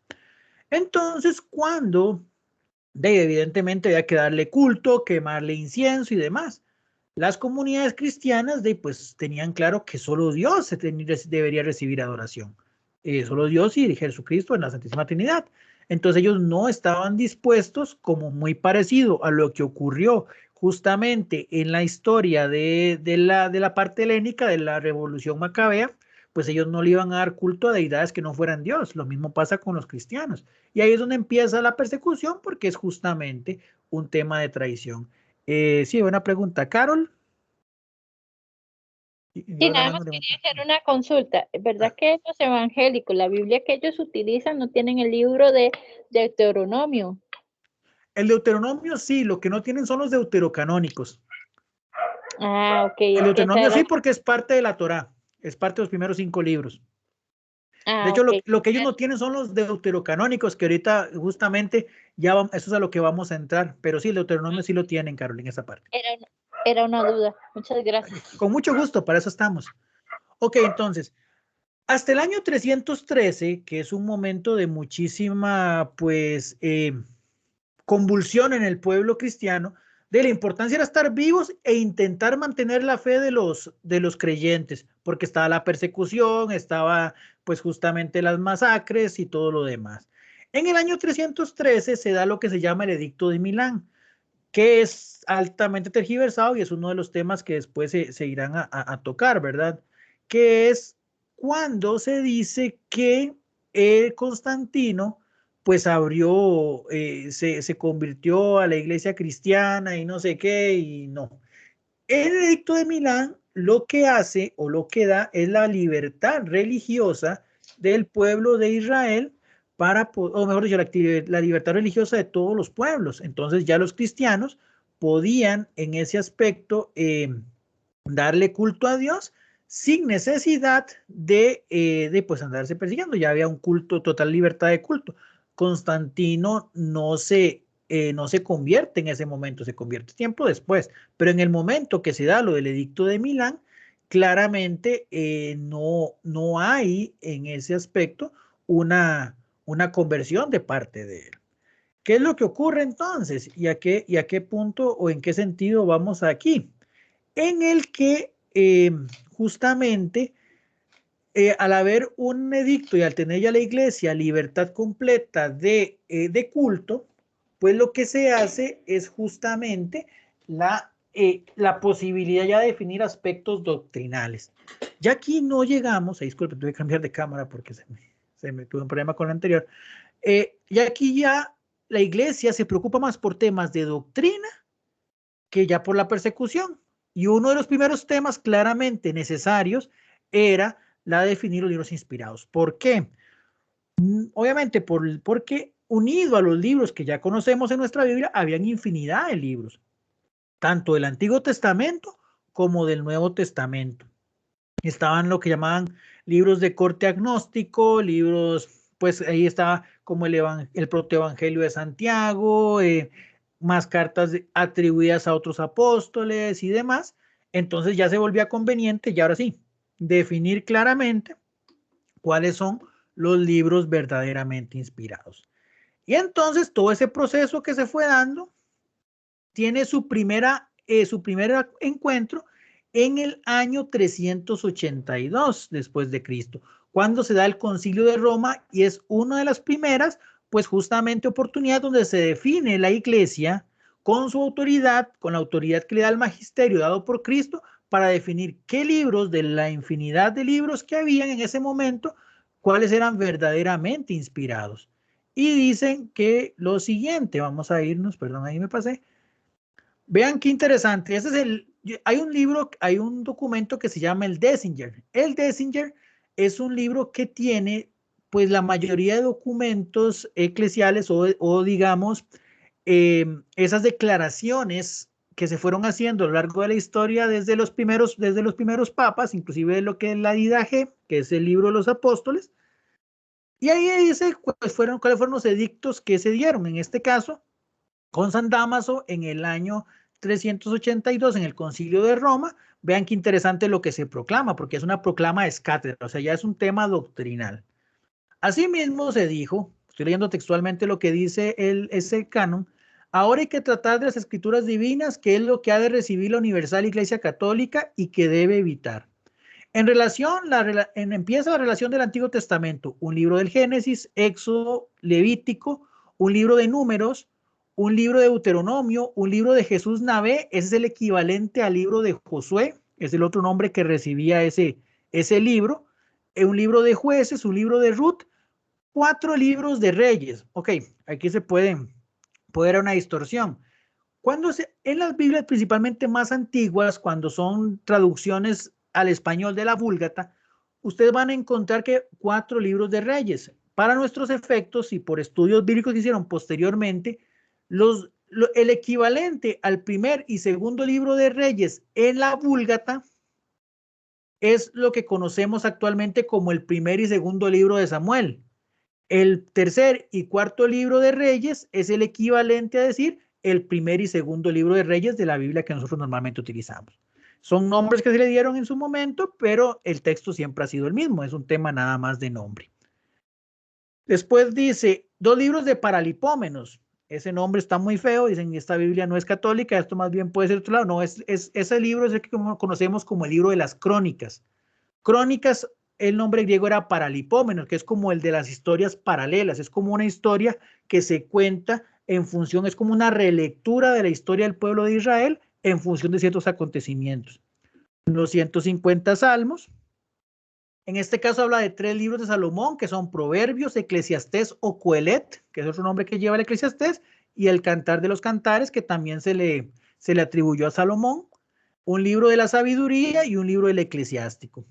Entonces, cuando evidentemente había que darle culto, quemarle incienso y demás, las comunidades cristianas pues tenían claro que solo Dios debería recibir adoración. Solo Dios y Jesucristo en la Santísima Trinidad. Entonces ellos no estaban dispuestos, como muy parecido a lo que ocurrió justamente en la historia de la parte helénica de la Revolución Macabea, pues ellos no le iban a dar culto a deidades que no fueran Dios. Lo mismo pasa con los cristianos. Y ahí es donde empieza la persecución porque es justamente un tema de traición. Sí, buena pregunta. Carol. Sí, nada más quería hacer una consulta. ¿Es verdad que los evangélicos, la Biblia que ellos utilizan, no tienen el libro de Deuteronomio? El Deuteronomio sí, lo que no tienen son los deuterocanónicos. Ah, ok. El Deuteronomio sí, porque es parte de la Torá, es parte de los primeros 5 libros. De hecho, okay. lo que ellos no tienen son los deuterocanónicos, que ahorita justamente eso es a lo que vamos a entrar. Pero sí, el Deuteronomio sí lo tienen, Carol, en esa parte. Era una duda. Muchas gracias. Con mucho gusto, para eso estamos. Ok, entonces, hasta el año 313, que es un momento de muchísima, pues, convulsión en el pueblo cristiano, de la importancia era estar vivos e intentar mantener la fe de los creyentes, porque estaba la persecución, estaba pues justamente las masacres y todo lo demás. En el año 313 se da lo que se llama el Edicto de Milán, que es altamente tergiversado y es uno de los temas que después se irán a tocar, ¿verdad? Que es cuando se dice que Constantino pues abrió, se convirtió a la iglesia cristiana y no sé qué, y no. El Edicto de Milán lo que hace o lo que da es la libertad religiosa del pueblo de Israel o mejor dicho, la libertad religiosa de todos los pueblos. Entonces ya los cristianos podían en ese aspecto darle culto a Dios sin necesidad de pues andarse persiguiendo. Ya había un culto, total libertad de culto. Constantino no se convierte en ese momento, se convierte tiempo después, pero en el momento que se da lo del Edicto de Milán, claramente no hay en ese aspecto una conversión de parte de él. ¿Qué es lo que ocurre entonces? ¿Y a qué punto o en qué sentido vamos aquí? En el que justamente al haber un edicto y al tener ya la iglesia libertad completa de culto, pues lo que se hace es justamente la posibilidad ya de definir aspectos doctrinales. Ya aquí no llegamos, disculpe, tuve que cambiar de cámara porque se me tuve un problema con la anterior. Y aquí ya la iglesia se preocupa más por temas de doctrina que ya por la persecución. Y uno de los primeros temas claramente necesarios era la de definir los libros inspirados. ¿Por qué? Obviamente porque unido a los libros que ya conocemos en nuestra Biblia, habían infinidad de libros, tanto del Antiguo Testamento como del Nuevo Testamento. Estaban lo que llamaban libros de corte agnóstico, libros, pues ahí estaba como el protoevangelio de Santiago, más cartas atribuidas a otros apóstoles y demás. Entonces ya se volvía conveniente, y ahora sí, definir claramente cuáles son los libros verdaderamente inspirados. Y entonces todo ese proceso que se fue dando tiene su primer encuentro en el año 382 después de Cristo, cuando se da el Concilio de Roma y es una de las primeras, pues justamente oportunidad donde se define la iglesia con su autoridad, con la autoridad que le da el magisterio dado por Cristo para definir qué libros de la infinidad de libros que habían en ese momento, cuáles eran verdaderamente inspirados. Y dicen que lo siguiente, vamos a irnos, perdón, ahí me pasé. Vean qué interesante, ese es hay un libro, hay un documento que se llama el Dessinger. El Dessinger es un libro que tiene pues la mayoría de documentos eclesiales o digamos esas declaraciones que se fueron haciendo a lo largo de la historia desde los primeros papas, inclusive lo que es la Didache, que es el libro de los apóstoles, y ahí dice cuáles fueron los edictos que se dieron, en este caso, con San Dámaso en el año 382 en el Concilio de Roma. Vean qué interesante lo que se proclama, porque es una proclama ex cátedra, o sea, ya es un tema doctrinal. Asimismo se dijo, estoy leyendo textualmente lo que dice ese canon, ahora hay que tratar de las escrituras divinas, que es lo que ha de recibir la Universal Iglesia Católica y que debe evitar. En relación, empieza la relación del Antiguo Testamento, un libro del Génesis, Éxodo, Levítico, un libro de Números, un libro de Deuteronomio, un libro de Jesús Navé, ese es el equivalente al libro de Josué, es el otro nombre que recibía ese libro, un libro de Jueces, un libro de Ruth, 4 libros de Reyes. Ok, aquí se puede haber una distorsión. En las Biblias principalmente más antiguas, cuando son traducciones al español de la Vulgata, ustedes van a encontrar que 4 libros de Reyes. Para nuestros efectos y por estudios bíblicos que hicieron posteriormente, el equivalente al primer y segundo libro de Reyes en la Vulgata es lo que conocemos actualmente como el primer y segundo libro de Samuel. El tercer y cuarto libro de Reyes es el equivalente a decir el primer y segundo libro de Reyes de la Biblia que nosotros normalmente utilizamos. Son nombres que se le dieron en su momento, pero el texto siempre ha sido el mismo, es un tema nada más de nombre. Después dice 2 libros de Paralipómenos. Ese nombre está muy feo, dicen esta Biblia no es católica, esto más bien puede ser otro lado. No, ese libro es el que conocemos como el libro de las crónicas. Crónicas, el nombre griego era Paralipómenos, que es como el de las historias paralelas, es como una historia que se cuenta en función, es como una relectura de la historia del pueblo de Israel en función de ciertos acontecimientos. Los 150 salmos, en este caso habla de 3 libros de Salomón, que son Proverbios, Eclesiastés o Coelet, que es otro nombre que lleva el Eclesiastés, y el Cantar de los Cantares, que también se le atribuyó a Salomón, un libro de la sabiduría y un libro del eclesiástico.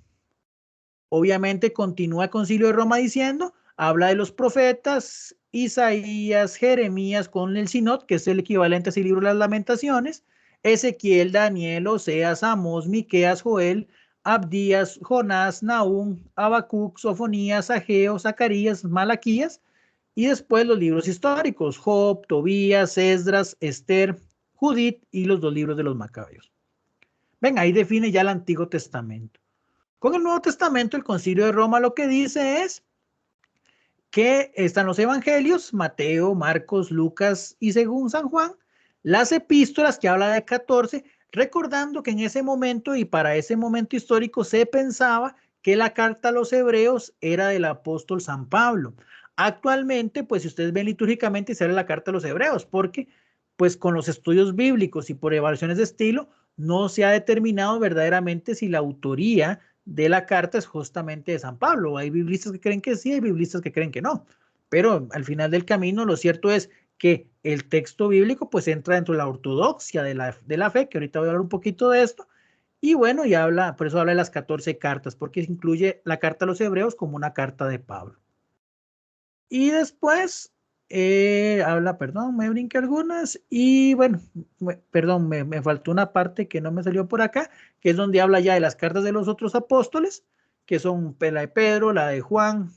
Obviamente continúa el Concilio de Roma diciendo, habla de los profetas, Isaías, Jeremías con el Sinod, que es el equivalente a ese libro de las Lamentaciones, Ezequiel, Daniel, Oseas, Amós, Miqueas, Joel, Abdías, Jonás, Nahum, Habacuc, Sofonías, Ageo, Zacarías, Malaquías, y después los libros históricos, Job, Tobías, Esdras, Esther, Judith y los 2 libros de los Macabeos. Ven, ahí define ya el Antiguo Testamento. Con el Nuevo Testamento, el Concilio de Roma lo que dice es que están los evangelios, Mateo, Marcos, Lucas y según San Juan, las epístolas que habla de 14, recordando que en ese momento y para ese momento histórico se pensaba que la carta a los hebreos era del apóstol San Pablo. Actualmente, pues si ustedes ven litúrgicamente, se habla la carta a los hebreos, porque pues con los estudios bíblicos y por evaluaciones de estilo, no se ha determinado verdaderamente si la autoría de la carta es justamente de San Pablo. Hay biblistas que creen que sí, hay biblistas que creen que no. Pero al final del camino, lo cierto es que el texto bíblico pues entra dentro de la ortodoxia de la fe, que ahorita voy a hablar un poquito de esto. Y bueno, y habla, por eso habla de las 14 cartas, porque incluye la carta a los hebreos como una carta de Pablo. Y después habla, perdón, me brinqué algunas y bueno, perdón, me faltó una parte que no me salió por acá, que es donde habla ya de las cartas de los otros apóstoles, que son la de Pedro, la de Juan,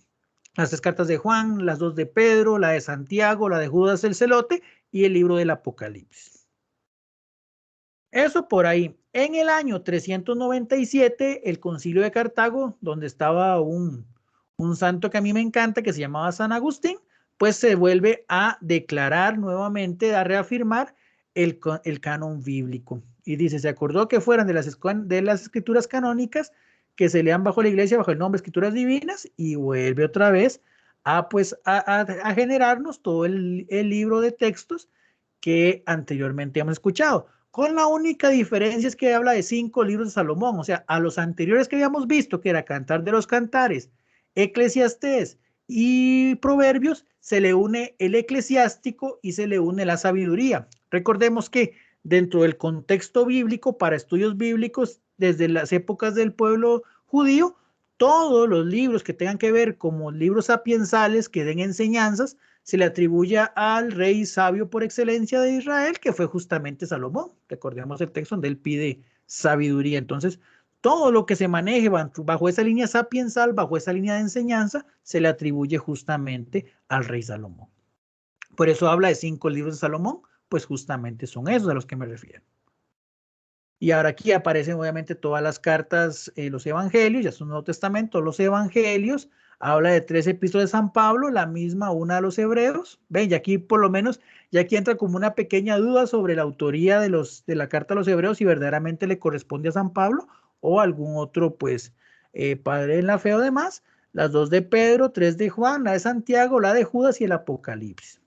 las 3 cartas de Juan, las 2 de Pedro, la de Santiago, la de Judas el Celote y el libro del Apocalipsis. Eso por ahí. En el año 397, el Concilio de Cartago, donde estaba un santo que a mí me encanta, que se llamaba San Agustín, pues se vuelve a declarar nuevamente, a reafirmar el canon bíblico. Y dice, se acordó que fueran de las escrituras canónicas que se lean bajo la iglesia, bajo el nombre Escrituras Divinas, y vuelve otra vez a generarnos todo el libro de textos que anteriormente hemos escuchado. Con la única diferencia es que habla de 5 libros de Salomón, o sea, a los anteriores que habíamos visto, que era Cantar de los Cantares, Eclesiastés y Proverbios, se le une el eclesiástico y se le une la sabiduría. Recordemos que dentro del contexto bíblico para estudios bíblicos desde las épocas del pueblo judío. Todos los libros que tengan que ver como libros sapiensales que den enseñanzas se le atribuye al rey sabio por excelencia de Israel, que fue justamente Salomón. Recordemos el texto donde él pide sabiduría. Entonces, todo lo que se maneje bajo esa línea sapiensal, bajo esa línea de enseñanza, se le atribuye justamente al rey Salomón. Por eso habla de 5 libros de Salomón, pues justamente son esos a los que me refiero. Y ahora aquí aparecen obviamente todas las cartas, los evangelios, ya es un Nuevo Testamento, los evangelios, habla de 3 epístolas de San Pablo, la misma una a los hebreos. Ven, y aquí por lo menos, ya aquí entra como una pequeña duda sobre la autoría de la carta a los hebreos, si verdaderamente le corresponde a San Pablo o algún otro, pues, padre en la fe o demás. Las 2 de Pedro, 3 de Juan, la de Santiago, la de Judas y el Apocalipsis.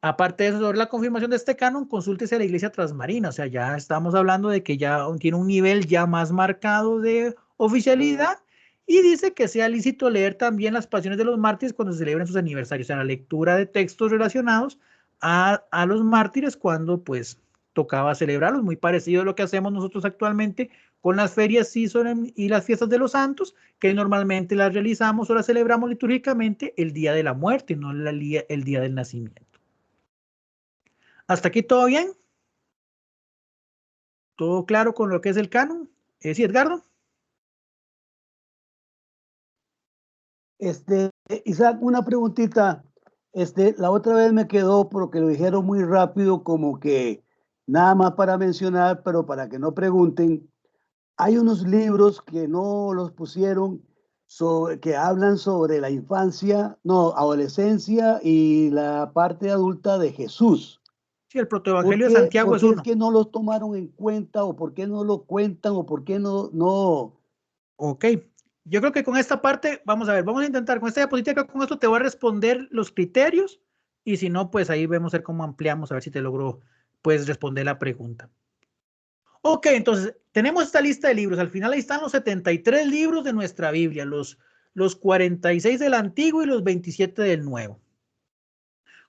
Aparte de eso, sobre la confirmación de este canon, consúltese a la Iglesia Transmarina. O sea, ya estamos hablando de que ya tiene un nivel ya más marcado de oficialidad, y dice que sea lícito leer también las pasiones de los mártires cuando se celebren sus aniversarios. O sea, la lectura de textos relacionados a los mártires cuando pues tocaba celebrarlos, muy parecido a lo que hacemos nosotros actualmente con las ferias season y las fiestas de los santos, que normalmente las realizamos o las celebramos litúrgicamente el día de la muerte, no el día del nacimiento. ¿Hasta aquí todo bien? ¿Todo claro con lo que es el canon? ¿Sí, Edgardo? Isaac, una preguntita. La otra vez me quedó porque lo dijeron muy rápido, como que nada más para mencionar, pero para que no pregunten. Hay unos libros que no los pusieron, que hablan sobre la infancia, no, adolescencia y la parte adulta de Jesús. Sí, el protoevangelio de Santiago es uno. ¿Por qué es que no los tomaron en cuenta, o por qué no lo cuentan, o por qué no? Ok, yo creo que con esta parte, vamos a ver, vamos a intentar con esta diapositiva, con esto te voy a responder los criterios, y si no, pues ahí vemos a ver cómo ampliamos, a ver si te logro, pues, responder la pregunta. Ok, entonces, tenemos esta lista de libros. Al final ahí están los 73 libros de nuestra Biblia, los 46 del Antiguo y los 27 del Nuevo.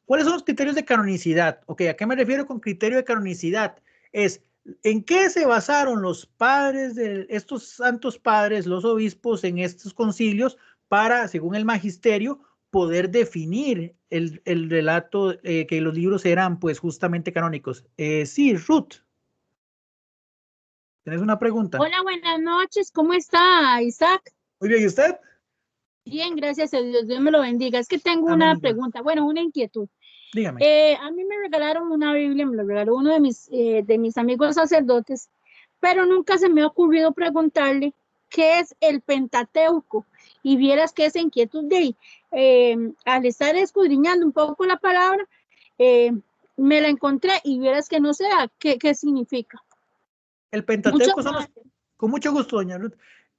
¿Cuáles son los criterios de canonicidad? Ok, ¿a qué me refiero con criterio de canonicidad? Es, ¿en qué se basaron los padres de estos santos padres, los obispos, en estos concilios para, según el magisterio, poder definir el relato, que los libros eran, pues, justamente canónicos? Sí, Ruth. ¿Tienes una pregunta? Hola, buenas noches. ¿Cómo está, Isaac? Muy bien, ¿y usted? Bien, gracias a Dios. Dios me lo bendiga. Es que tengo Amén, una igual. pregunta, bueno, una inquietud. Dígame. A mí me regalaron una Biblia, me lo regaló uno de mis amigos sacerdotes, pero nunca se me ha ocurrido preguntarle qué es el Pentateuco. Y vieras que esa inquietud de ahí, al estar escudriñando un poco la palabra, me la encontré y vieras que no sé qué significa. El Pentateuco con mucho gusto, doña Ruth.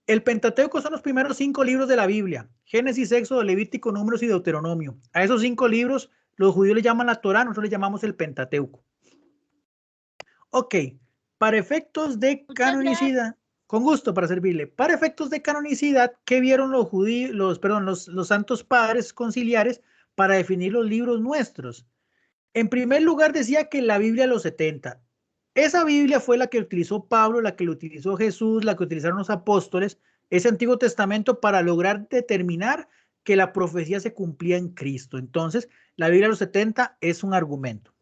El Pentateuco son los primeros 5 libros de la Biblia: Génesis, Éxodo, Levítico, Números y Deuteronomio. A esos 5 libros los judíos le llaman la Torá, nosotros le llamamos el Pentateuco. Ok, para efectos de canonicidad, con gusto para servirle. Para efectos de canonicidad, ¿qué vieron los judíos, los santos padres conciliares para definir los libros nuestros? En primer lugar, decía que la Biblia los 70. Esa Biblia fue la que utilizó Pablo, la que lo utilizó Jesús, la que utilizaron los apóstoles, ese Antiguo Testamento, para lograr determinar que la profecía se cumplía en Cristo. Entonces, la Biblia de los 70 es un argumento.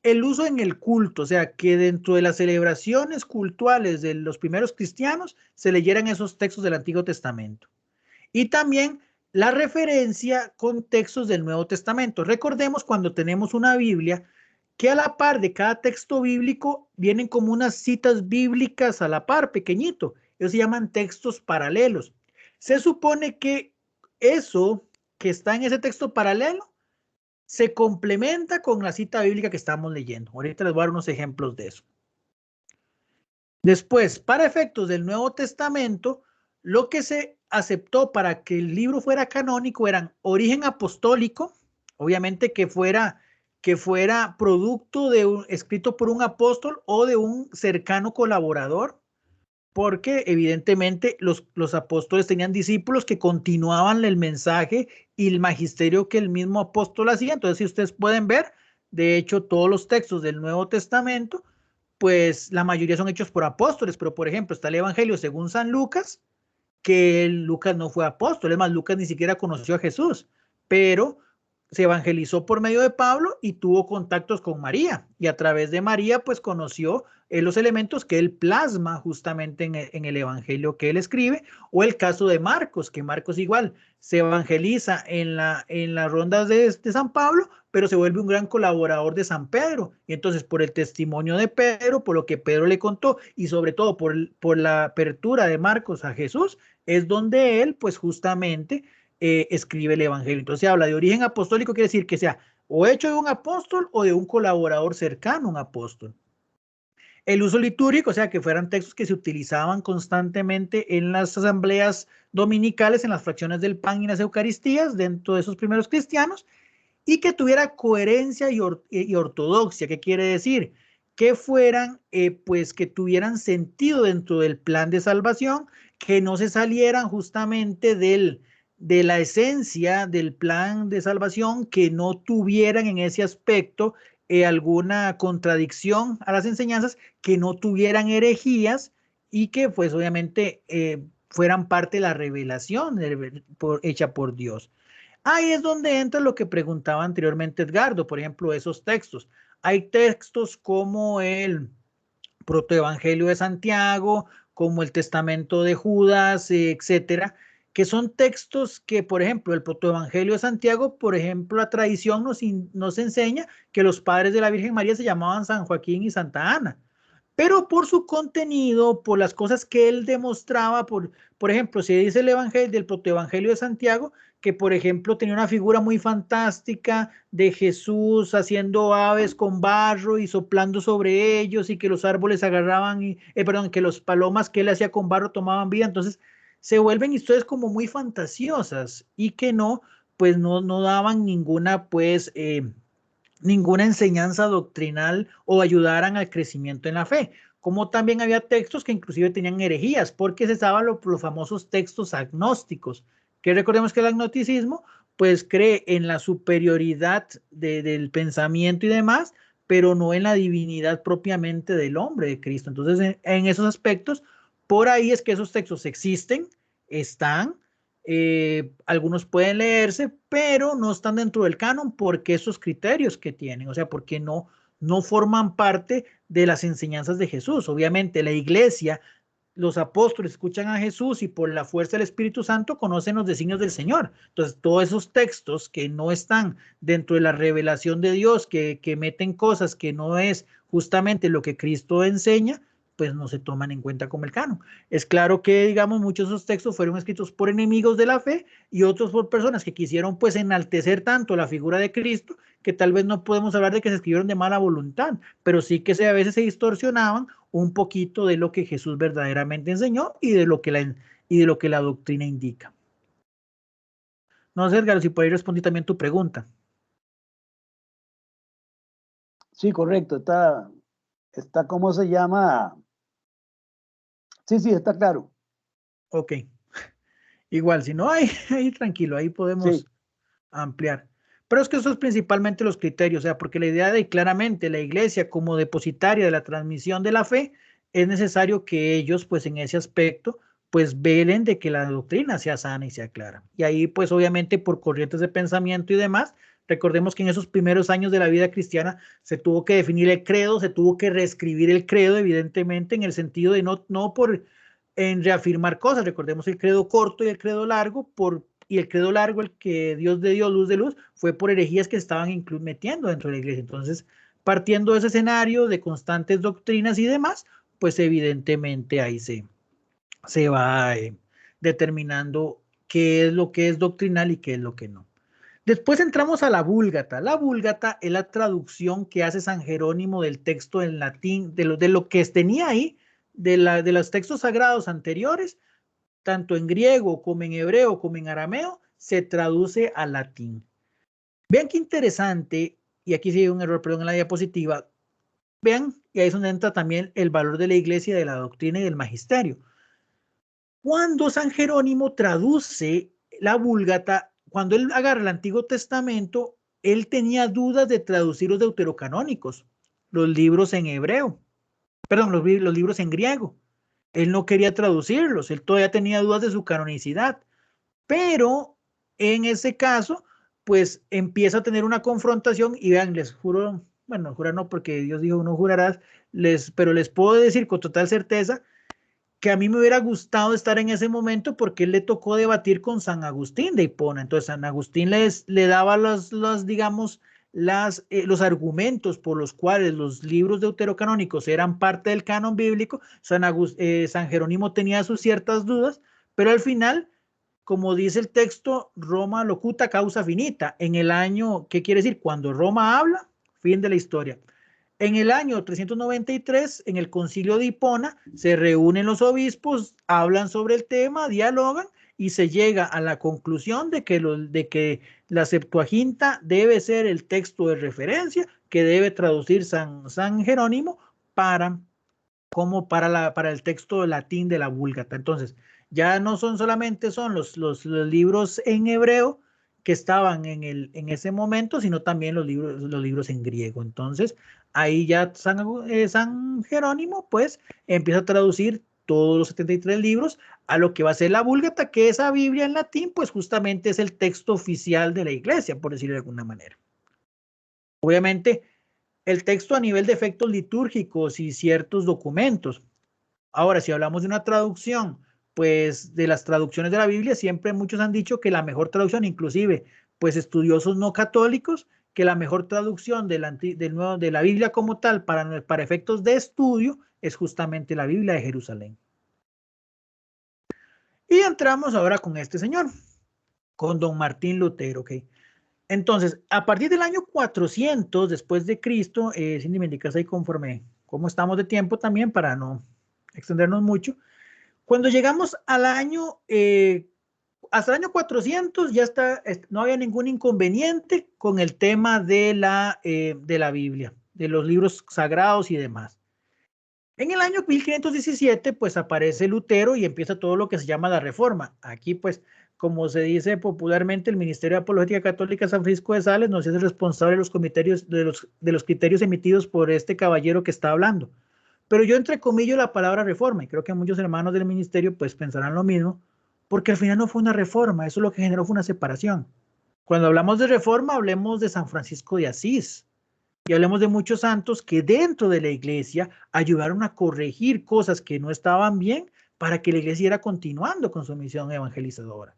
El uso en el culto, o sea, que dentro de las celebraciones cultuales de los primeros cristianos se leyeran esos textos del Antiguo Testamento. Y también la referencia con textos del Nuevo Testamento. Recordemos cuando tenemos una Biblia que a la par de cada texto bíblico vienen como unas citas bíblicas a la par, pequeñito. Ellos se llaman textos paralelos. Se supone que eso que está en ese texto paralelo se complementa con la cita bíblica que estamos leyendo. Ahorita les voy a dar unos ejemplos de eso. Después, para efectos del Nuevo Testamento, lo que se aceptó para que el libro fuera canónico eran origen apostólico, obviamente que fuera producto de escrito por un apóstol o de un cercano colaborador, porque evidentemente los apóstoles tenían discípulos que continuaban el mensaje y el magisterio que el mismo apóstol hacía. Entonces, si ustedes pueden ver, de hecho, todos los textos del Nuevo Testamento pues la mayoría son hechos por apóstoles, pero por ejemplo está el Evangelio según San Lucas, que Lucas no fue apóstol, es más, Lucas ni siquiera conoció a Jesús, pero se evangelizó por medio de Pablo y tuvo contactos con María, y a través de María pues conoció los elementos que él plasma justamente en el evangelio que él escribe, o el caso de Marcos, que Marcos igual se evangeliza en las rondas de San Pablo, pero se vuelve un gran colaborador de San Pedro, y entonces por el testimonio de Pedro, por lo que Pedro le contó, y sobre todo por la apertura de Marcos a Jesús, es donde él pues justamente escribe el evangelio. Entonces se habla de origen apostólico, quiere decir que sea o hecho de un apóstol o de un colaborador cercano a un apóstol. El uso litúrgico, o sea, que fueran textos que se utilizaban constantemente en las asambleas dominicales, en las fracciones del pan y las eucaristías, dentro de esos primeros cristianos, y que tuviera coherencia y ortodoxia. ¿Qué quiere decir? Que fueran, pues, que tuvieran sentido dentro del plan de salvación, que no se salieran justamente de la esencia del plan de salvación, que no tuvieran en ese aspecto alguna contradicción a las enseñanzas, que no tuvieran herejías y que pues obviamente fueran parte de la revelación hecha por Dios. Ahí es donde entra lo que preguntaba anteriormente Edgardo, por ejemplo, esos textos. Hay textos como el protoevangelio de Santiago, como el testamento de Judas, etcétera, que son textos que, por ejemplo, el protoevangelio de Santiago, por ejemplo, la tradición nos enseña que los padres de la Virgen María se llamaban San Joaquín y Santa Ana, pero por su contenido, por las cosas que él demostraba, por ejemplo, se dice el evangelio del protoevangelio de Santiago, que por ejemplo tenía una figura muy fantástica de Jesús haciendo aves con barro y soplando sobre ellos, y que los árboles agarraban, que los palomas que él hacía con barro tomaban vida. Entonces se vuelven historias como muy fantasiosas y que no, pues no daban ninguna, pues, ninguna enseñanza doctrinal o ayudaran al crecimiento en la fe. Como también había textos que inclusive tenían herejías, porque se saben los famosos textos agnósticos, que recordemos que el agnosticismo pues cree en la superioridad del pensamiento y demás, pero no en la divinidad propiamente del hombre de Cristo. Entonces, en esos aspectos, por ahí es que esos textos existen, están, algunos pueden leerse, pero no están dentro del canon porque esos criterios que tienen, o sea, porque no forman parte de las enseñanzas de Jesús. Obviamente la iglesia, los apóstoles escuchan a Jesús y por la fuerza del Espíritu Santo conocen los designios del Señor. Entonces, todos esos textos que no están dentro de la revelación de Dios, que meten cosas que no es justamente lo que Cristo enseña, pues no se toman en cuenta como el canon. Es claro que, digamos, muchos de esos textos fueron escritos por enemigos de la fe y otros por personas que quisieron, pues, enaltecer tanto la figura de Cristo, que tal vez no podemos hablar de que se escribieron de mala voluntad, pero sí que a veces se distorsionaban un poquito de lo que Jesús verdaderamente enseñó y de lo que la doctrina indica. No sé, Edgar, si por ahí respondí también tu pregunta. Sí, correcto. Está ¿cómo se llama? Sí, está claro. Ok. Igual, si no, ahí tranquilo, ahí podemos ampliar. Pero es que eso es principalmente los criterios, o sea, porque la idea de claramente la iglesia como depositaria de la transmisión de la fe, es necesario que ellos, pues en ese aspecto, pues velen de que la doctrina sea sana y sea clara. Y ahí, pues obviamente por corrientes de pensamiento y demás, recordemos que en esos primeros años de la vida cristiana se tuvo que definir el credo, se tuvo que reescribir el credo, evidentemente, en el sentido de no por en reafirmar cosas. Recordemos el credo corto y el credo largo, y el credo largo, el que Dios de Dios, luz de luz, fue por herejías que estaban metiendo dentro de la iglesia. Entonces, partiendo de ese escenario de constantes doctrinas y demás, pues evidentemente ahí se va determinando qué es lo que es doctrinal y qué es lo que no. Después entramos a la Vúlgata. La Vúlgata es la traducción que hace San Jerónimo del texto en latín, de lo que tenía ahí, de los textos sagrados anteriores, tanto en griego como en hebreo como en arameo, se traduce al latín. Vean qué interesante, y aquí sí hay un error, perdón, en la diapositiva. Vean, y ahí es donde entra también el valor de la iglesia, de la doctrina y del magisterio. Cuando San Jerónimo traduce la Vúlgata, cuando él agarra el Antiguo Testamento, él tenía dudas de traducir los deuterocanónicos, los libros en hebreo. perdón, los libros en griego. Él no quería traducirlos, él todavía tenía dudas de su canonicidad, pero en ese caso, pues empieza a tener una confrontación y vean, les juro, bueno, jurar no, porque Dios dijo no jurarás, pero les puedo decir con total certeza que a mí me hubiera gustado estar en ese momento porque él le tocó debatir con San Agustín de Hipona. Entonces San Agustín le daba digamos, los argumentos por los cuales los libros deuterocanónicos eran parte del canon bíblico. San Jerónimo tenía sus ciertas dudas, pero al final, como dice el texto, Roma locuta causa finita. En el año, ¿qué quiere decir? Cuando Roma habla, fin de la historia. En el año 393, en el concilio de Hipona, se reúnen los obispos, hablan sobre el tema, dialogan y se llega a la conclusión de que la Septuaginta debe ser el texto de referencia que debe traducir San Jerónimo para el texto latín de la Vulgata. Entonces, ya no son solamente los libros en hebreo que estaban en ese momento, sino también los libros en griego. Entonces, ahí ya San Jerónimo, pues, empieza a traducir todos los 73 libros a lo que va a ser la Vulgata, que esa Biblia en latín, pues, justamente es el texto oficial de la iglesia, por decirlo de alguna manera. Obviamente, el texto a nivel de efectos litúrgicos y ciertos documentos. Ahora, si hablamos de una traducción, pues de las traducciones de la Biblia, siempre muchos han dicho que la mejor traducción, inclusive, pues estudiosos no católicos, que la mejor traducción de la Biblia como tal para efectos de estudio es justamente la Biblia de Jerusalén. Y entramos ahora con este señor, con don Martín Lutero, ¿ok? Entonces, a partir del año 400 después de Cristo, Cindy me indicas ahí conforme cómo estamos de tiempo también para no extendernos mucho. Cuando llegamos al año, hasta el año 400 ya no había ningún inconveniente con el tema de la Biblia, de los libros sagrados y demás. En el año 1517, pues aparece Lutero y empieza todo lo que se llama la Reforma. Aquí, pues, como se dice popularmente, el Ministerio de Apologética Católica San Francisco de Sales nos es responsable de los criterios emitidos por este caballero que está hablando. Pero yo entrecomillo la palabra reforma y creo que muchos hermanos del ministerio pues pensarán lo mismo, porque al final no fue una reforma, eso lo que generó fue una separación. Cuando hablamos de reforma, hablemos de San Francisco de Asís y hablemos de muchos santos que dentro de la iglesia ayudaron a corregir cosas que no estaban bien para que la iglesia siguiera continuando con su misión evangelizadora.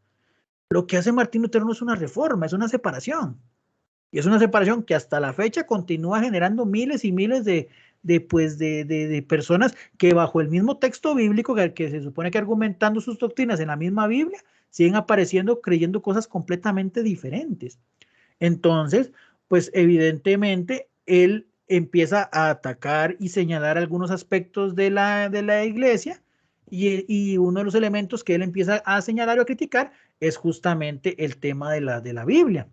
Lo que hace Martín Lutero no es una reforma, es una separación. Y es una separación que hasta la fecha continúa generando miles y miles de personas que bajo el mismo texto bíblico que se supone que argumentando sus doctrinas en la misma Biblia, siguen apareciendo creyendo cosas completamente diferentes. Entonces, pues evidentemente él empieza a atacar y señalar algunos aspectos de la iglesia y uno de los elementos que él empieza a señalar o a criticar es justamente el tema de la Biblia.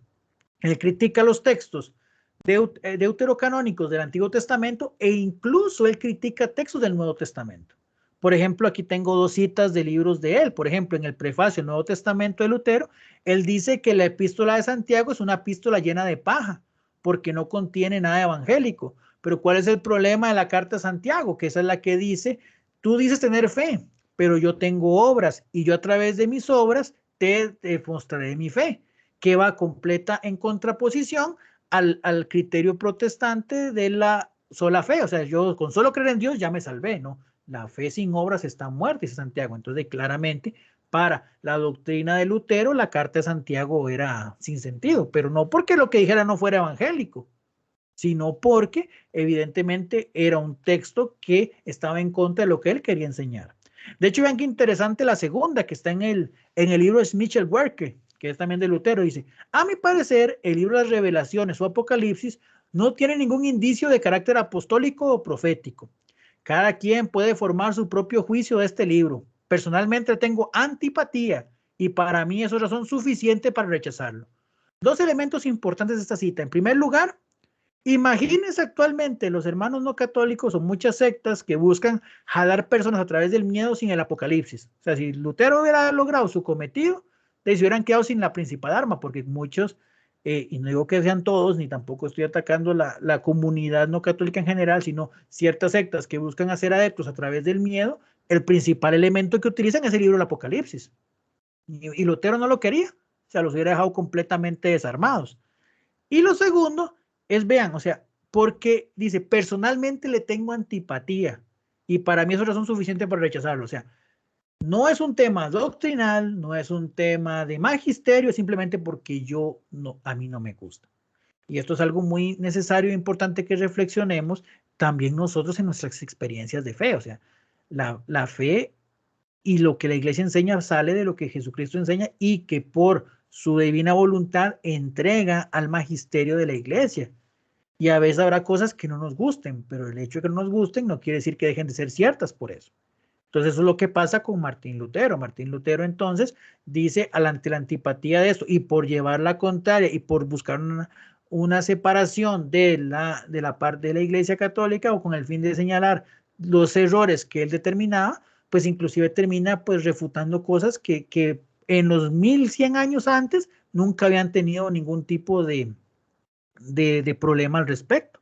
Él critica los textos deuterocanónicos del Antiguo Testamento e incluso él critica textos del Nuevo Testamento. Por ejemplo, aquí tengo dos citas de libros de él. Por ejemplo, en el prefacio del Nuevo Testamento de Lutero, él dice que la epístola de Santiago es una epístola llena de paja, porque no contiene nada evangélico. Pero ¿cuál es el problema de la carta de Santiago? Que esa es la que dice, tú dices tener fe, pero yo tengo obras y yo a través de mis obras te mostraré mi fe, que va completa en contraposición al criterio protestante de la sola fe. O sea, yo con solo creer en Dios ya me salvé, ¿no? La fe sin obras está muerta, dice Santiago. Entonces, claramente, para la doctrina de Lutero, la carta de Santiago era sin sentido, pero no porque lo que dijera no fuera evangélico, sino porque evidentemente era un texto que estaba en contra de lo que él quería enseñar. De hecho, vean qué interesante la segunda que está en el libro de Michel Werke, que es también de Lutero, dice, a mi parecer, el libro de las Revelaciones o Apocalipsis no tiene ningún indicio de carácter apostólico o profético. Cada quien puede formar su propio juicio de este libro. Personalmente tengo antipatía y para mí eso es razón suficiente para rechazarlo. Dos elementos importantes de esta cita. En primer lugar, imagínense actualmente los hermanos no católicos o muchas sectas que buscan jalar personas a través del miedo sin el apocalipsis. O sea, si Lutero hubiera logrado su cometido, se hubieran quedado sin la principal arma, porque muchos y no digo que sean todos, ni tampoco estoy atacando la comunidad no católica en general, sino ciertas sectas que buscan hacer adeptos a través del miedo, el principal elemento que utilizan es el libro del Apocalipsis. Y Lutero no lo quería, o sea, los hubiera dejado completamente desarmados. Y lo segundo es, vean, o sea, porque dice, personalmente le tengo antipatía, y para mí eso es razón suficiente para rechazarlo, o sea, no es un tema doctrinal, no es un tema de magisterio, es simplemente porque a mí no me gusta. Y esto es algo muy necesario e importante que reflexionemos también nosotros en nuestras experiencias de fe. O sea, la fe y lo que la iglesia enseña sale de lo que Jesucristo enseña y que por su divina voluntad entrega al magisterio de la iglesia. Y a veces habrá cosas que no nos gusten, pero el hecho de que no nos gusten no quiere decir que dejen de ser ciertas por eso. Entonces eso es lo que pasa con Martín Lutero. Martín Lutero entonces dice, ante la antipatía de esto y por llevar la contraria y por buscar una separación de la parte de la Iglesia Católica o con el fin de señalar los errores que él determinaba, pues inclusive termina pues refutando cosas que en los 1100 años antes nunca habían tenido ningún tipo de problema al respecto.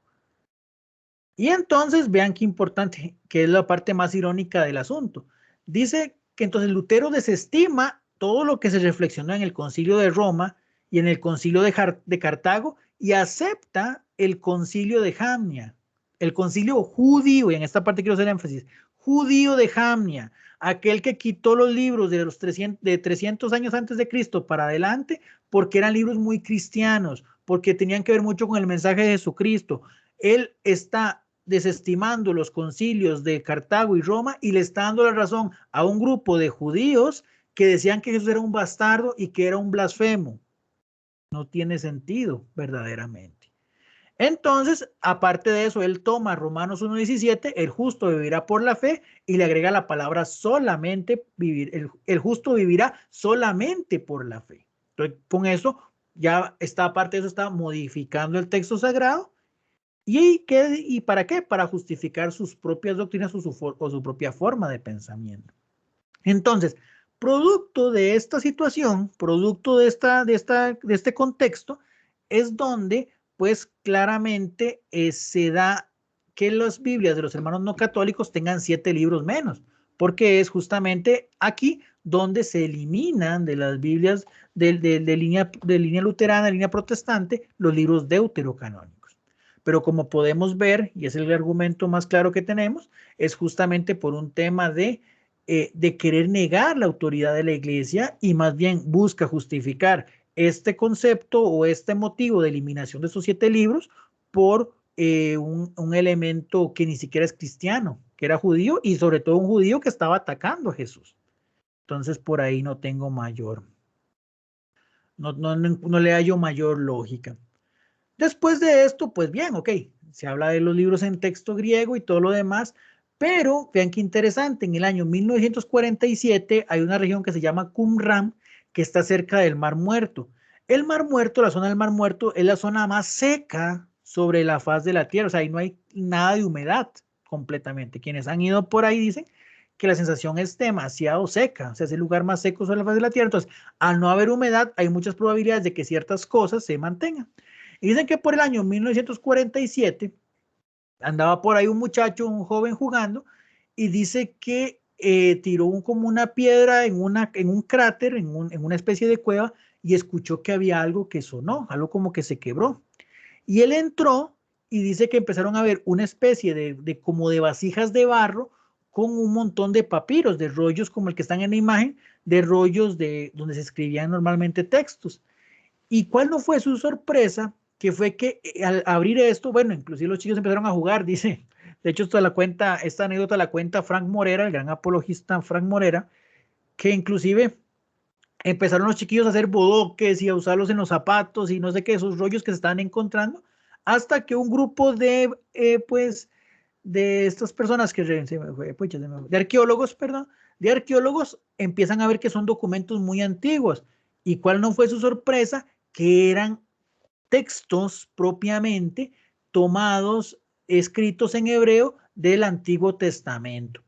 Y entonces vean qué importante, que es la parte más irónica del asunto. Dice que entonces Lutero desestima todo lo que se reflexionó en el Concilio de Roma y en el Concilio de Cartago y acepta el Concilio de Jamnia, el Concilio judío, y en esta parte quiero hacer énfasis, judío de Jamnia, aquel que quitó los libros de 300 años antes de Cristo para adelante porque eran libros muy cristianos, porque tenían que ver mucho con el mensaje de Jesucristo. Él está desestimando los concilios de Cartago y Roma y le está dando la razón a un grupo de judíos que decían que Jesús era un bastardo y que era un blasfemo. No tiene sentido verdaderamente. Entonces, aparte de eso, él toma Romanos 1:17, el justo vivirá por la fe, y le agrega la palabra solamente vivir, el justo vivirá solamente por la fe. Entonces, con eso, ya está, aparte de eso, está modificando el texto sagrado. ¿Y para qué? Para justificar sus propias doctrinas o su propia forma de pensamiento. Entonces, producto de esta situación, producto de este contexto, es donde pues claramente se da que las Biblias de los hermanos no católicos tengan 7 libros menos, porque es justamente aquí donde se eliminan de las Biblias de línea luterana, de línea protestante, los libros deuterocanónicos. Pero como podemos ver, y es el argumento más claro que tenemos, es justamente por un tema de querer negar la autoridad de la iglesia y más bien busca justificar este concepto o este motivo de eliminación de esos 7 libros por un elemento que ni siquiera es cristiano, que era judío y sobre todo un judío que estaba atacando a Jesús. Entonces por ahí no tengo no le hallo mayor lógica. Después de esto, pues bien, ok, se habla de los libros en texto griego y todo lo demás, pero vean qué interesante, en el año 1947 hay una región que se llama Qumran, que está cerca del Mar Muerto. El Mar Muerto, la zona del Mar Muerto, es la zona más seca sobre la faz de la tierra, o sea, ahí no hay nada de humedad completamente. Quienes han ido por ahí dicen que la sensación es demasiado seca, o sea, es el lugar más seco sobre la faz de la tierra. Entonces, al no haber humedad, hay muchas probabilidades de que ciertas cosas se mantengan. Y dicen que por el año 1947 andaba por ahí un muchacho, un joven jugando, y dice que tiró como una piedra en un cráter, en una especie de cueva, y escuchó que había algo que sonó, algo como que se quebró. Y él entró y dice que empezaron a ver una especie como de vasijas de barro con un montón de papiros, de rollos como el que están en la imagen, de rollos donde se escribían normalmente textos. ¿Y cuál no fue su sorpresa? Que fue que al abrir esto, bueno, inclusive los chicos empezaron a jugar, dice, de hecho esta anécdota la cuenta Frank Morera, el gran apologista Frank Morera, que inclusive empezaron los chiquillos a hacer bodoques y a usarlos en los zapatos y no sé qué, esos rollos que se estaban encontrando, hasta que un grupo de estas personas de arqueólogos empiezan a ver que son documentos muy antiguos. ¿Y cuál no fue su sorpresa? Que eran textos propiamente tomados, escritos en hebreo del Antiguo Testamento.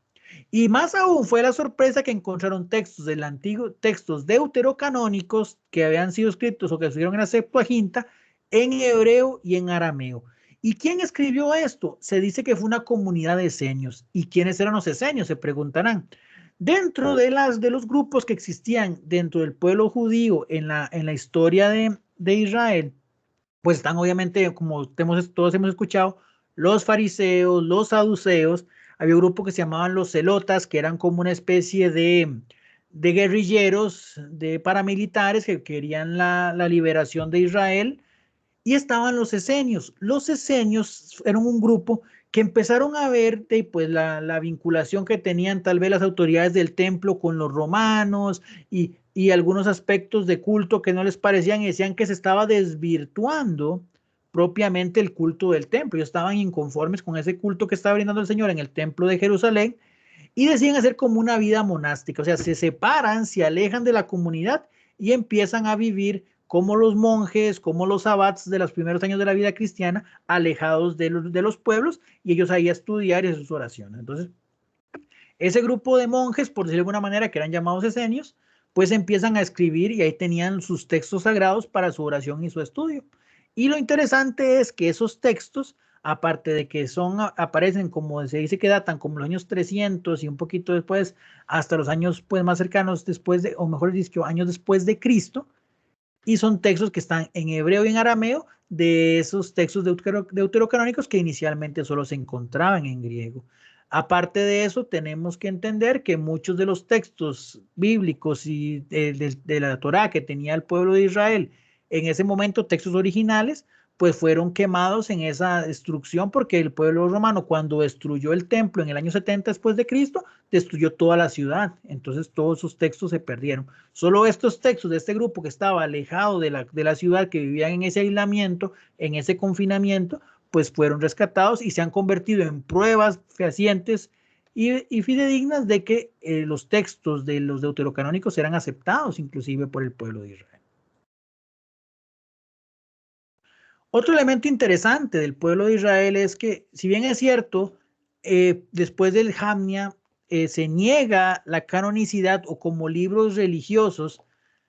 Y más aún fue la sorpresa que encontraron textos del antiguo, textos deuterocanónicos que habían sido escritos o que estuvieron en la Septuaginta en hebreo y en arameo. ¿Y quién escribió esto? Se dice que fue una comunidad de esenios. ¿Y quiénes eran los esenios? Se preguntarán. Dentro de los grupos que existían dentro del pueblo judío en la historia de Israel, pues están obviamente, como todos hemos escuchado, los fariseos, los saduceos. Había un grupo que se llamaban los celotas, que eran como una especie de guerrilleros, de paramilitares que querían la liberación de Israel. Y estaban los esenios. Los esenios eran un grupo que empezaron a ver pues, la vinculación que tenían tal vez las autoridades del templo con los romanos y algunos aspectos de culto que no les parecían y decían que se estaba desvirtuando propiamente el culto del templo. Ellos estaban inconformes con ese culto que estaba brindando el Señor en el templo de Jerusalén y deciden hacer como una vida monástica, o sea, se separan, se alejan de la comunidad y empiezan a vivir como los monjes, como los abats de los primeros años de la vida cristiana, alejados de los pueblos, y ellos ahí a estudiar y a sus oraciones. Entonces, ese grupo de monjes, por decirlo de alguna manera, que eran llamados esenios, pues empiezan a escribir y ahí tenían sus textos sagrados para su oración y su estudio. Y lo interesante es que esos textos, aparte de que aparecen como se dice que datan como los años 300 y un poquito después, hasta los años pues más cercanos después de, o mejor dicho, años después de Cristo, y son textos que están en hebreo y en arameo de esos textos deuterocanónicos que inicialmente solo se encontraban en griego. Aparte de eso, tenemos que entender que muchos de los textos bíblicos y de la Torá que tenía el pueblo de Israel en ese momento, textos originales, pues fueron quemados en esa destrucción porque el pueblo romano, cuando destruyó el templo en el año 70 después de Cristo, destruyó toda la ciudad. Entonces todos sus textos se perdieron. Solo estos textos de este grupo que estaba alejado de la ciudad, que vivían en ese aislamiento, en ese confinamiento, pues fueron rescatados y se han convertido en pruebas fehacientes y fidedignas de que los textos de los deuterocanónicos eran aceptados inclusive por el pueblo de Israel. Otro elemento interesante del pueblo de Israel es que, si bien es cierto, después del Jamnia se niega la canonicidad o como libros religiosos,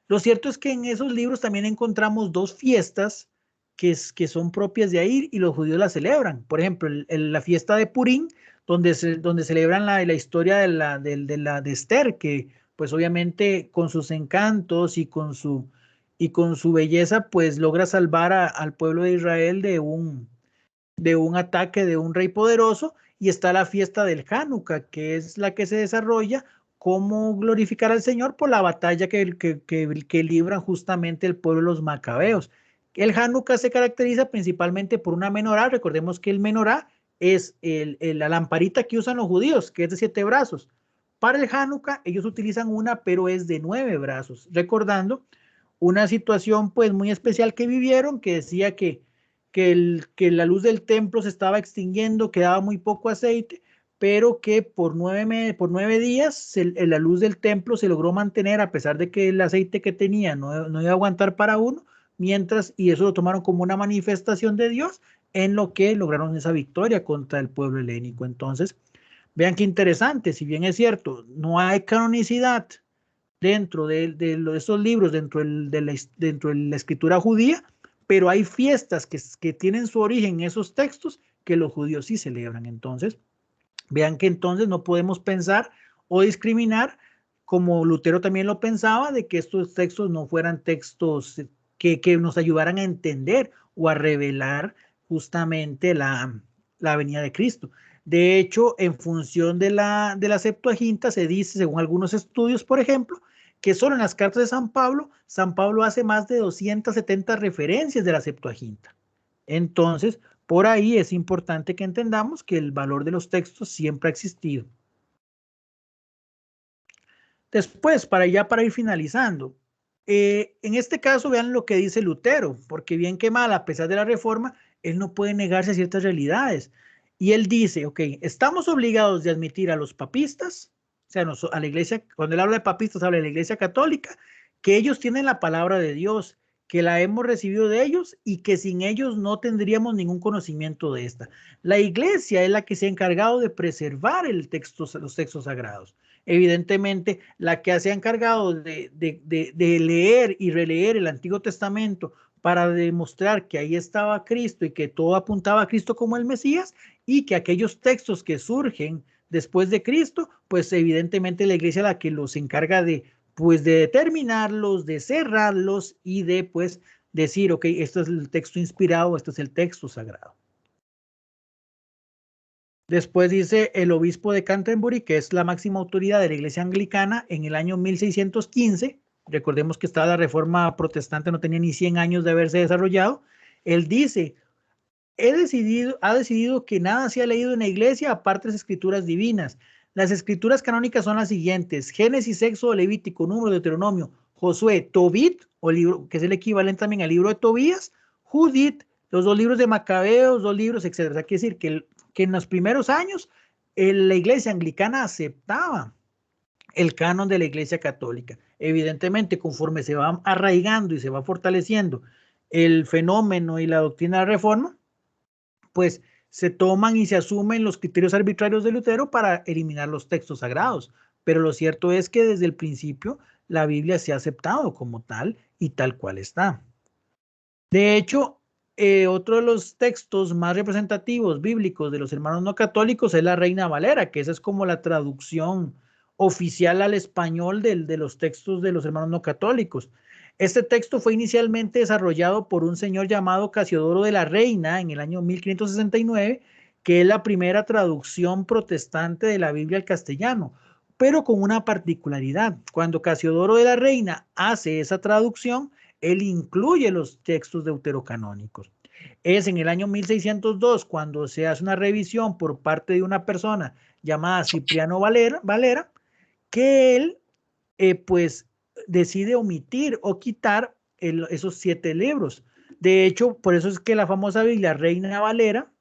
lo cierto es que en esos libros también encontramos dos fiestas que son propias de ahí y los judíos las celebran. Por ejemplo, la fiesta de Purim, donde celebran la historia de Esther, que pues obviamente con sus encantos y con su belleza, pues logra salvar al pueblo de Israel de un ataque de un rey poderoso. Y está la fiesta del Hanukkah, que es la que se desarrolla como glorificar al Señor por la batalla que libran justamente el pueblo de los macabeos. El Hanukkah se caracteriza principalmente por una menorá. Recordemos que el menorá es la lamparita que usan los judíos, que es de 7 brazos. Para el Hanukkah ellos utilizan una, pero es de 9 brazos, recordando una situación pues muy especial que vivieron, que decía que la luz del templo se estaba extinguiendo, quedaba muy poco aceite, pero que por 9 días la luz del templo se logró mantener a pesar de que el aceite que tenía no iba a aguantar para uno, y eso lo tomaron como una manifestación de Dios en lo que lograron esa victoria contra el pueblo helénico. Entonces, vean qué interesante, si bien es cierto, no hay canonicidad dentro de esos libros, dentro de la escritura judía, pero hay fiestas que tienen su origen en esos textos que los judíos sí celebran. Entonces, vean que entonces no podemos pensar o discriminar, como Lutero también lo pensaba, de que estos textos no fueran textos que nos ayudaran a entender o a revelar justamente la venida de Cristo. De hecho, en función de la Septuaginta se dice, según algunos estudios, por ejemplo, que solo en las cartas de San Pablo hace más de 270 referencias de la Septuaginta. Entonces, por ahí es importante que entendamos que el valor de los textos siempre ha existido. Después, para ir finalizando, en este caso vean lo que dice Lutero, porque bien que mal, a pesar de la reforma, él no puede negarse a ciertas realidades. Y él dice, ok, estamos obligados de admitir a los papistas, o sea, a la iglesia, cuando él habla de papistas, habla de la iglesia católica, que ellos tienen la palabra de Dios, que la hemos recibido de ellos y que sin ellos no tendríamos ningún conocimiento de esta. La iglesia es la que se ha encargado de preservar los textos sagrados. Evidentemente, la que se ha encargado de leer y releer el Antiguo Testamento para demostrar que ahí estaba Cristo y que todo apuntaba a Cristo como el Mesías, y que aquellos textos que surgen después de Cristo, pues evidentemente la iglesia es la que los encarga de determinarlos, de cerrarlos y de pues decir, ok, esto es el texto inspirado, esto es el texto sagrado. Después dice el obispo de Canterbury, que es la máxima autoridad de la iglesia anglicana, en el año 1615, recordemos que estaba la reforma protestante, no tenía ni 100 años de haberse desarrollado, él dice, ha decidido que nada se ha leído en la iglesia aparte de las escrituras divinas. Las escrituras canónicas son las siguientes: Génesis, Éxodo, Levítico, Número, Deuteronomio, Josué, Tobit, o libro, que es el equivalente también al libro de Tobías, Judith, los 2 libros de Macabeos, 2 libros, etc. O sea, quiere decir que en los primeros años la iglesia anglicana aceptaba el canon de la iglesia católica. Evidentemente, conforme se va arraigando y se va fortaleciendo el fenómeno y la doctrina de la reforma, pues se toman y se asumen los criterios arbitrarios de Lutero para eliminar los textos sagrados. Pero lo cierto es que desde el principio la Biblia se ha aceptado como tal y tal cual está. De hecho, otro de los textos más representativos bíblicos de los hermanos no católicos es la Reina Valera, que esa es como la traducción oficial al español de los textos de los hermanos no católicos. Este texto fue inicialmente desarrollado por un señor llamado Casiodoro de la Reina en el año 1569, que es la primera traducción protestante de la Biblia al castellano, pero con una particularidad. Cuando Casiodoro de la Reina hace esa traducción, él incluye los textos deuterocanónicos. Es en el año 1602 cuando se hace una revisión por parte de una persona llamada Cipriano Valera, que él pues decide omitir o quitar esos 7 libros. De hecho, por eso es que la famosa Biblia Reina Valera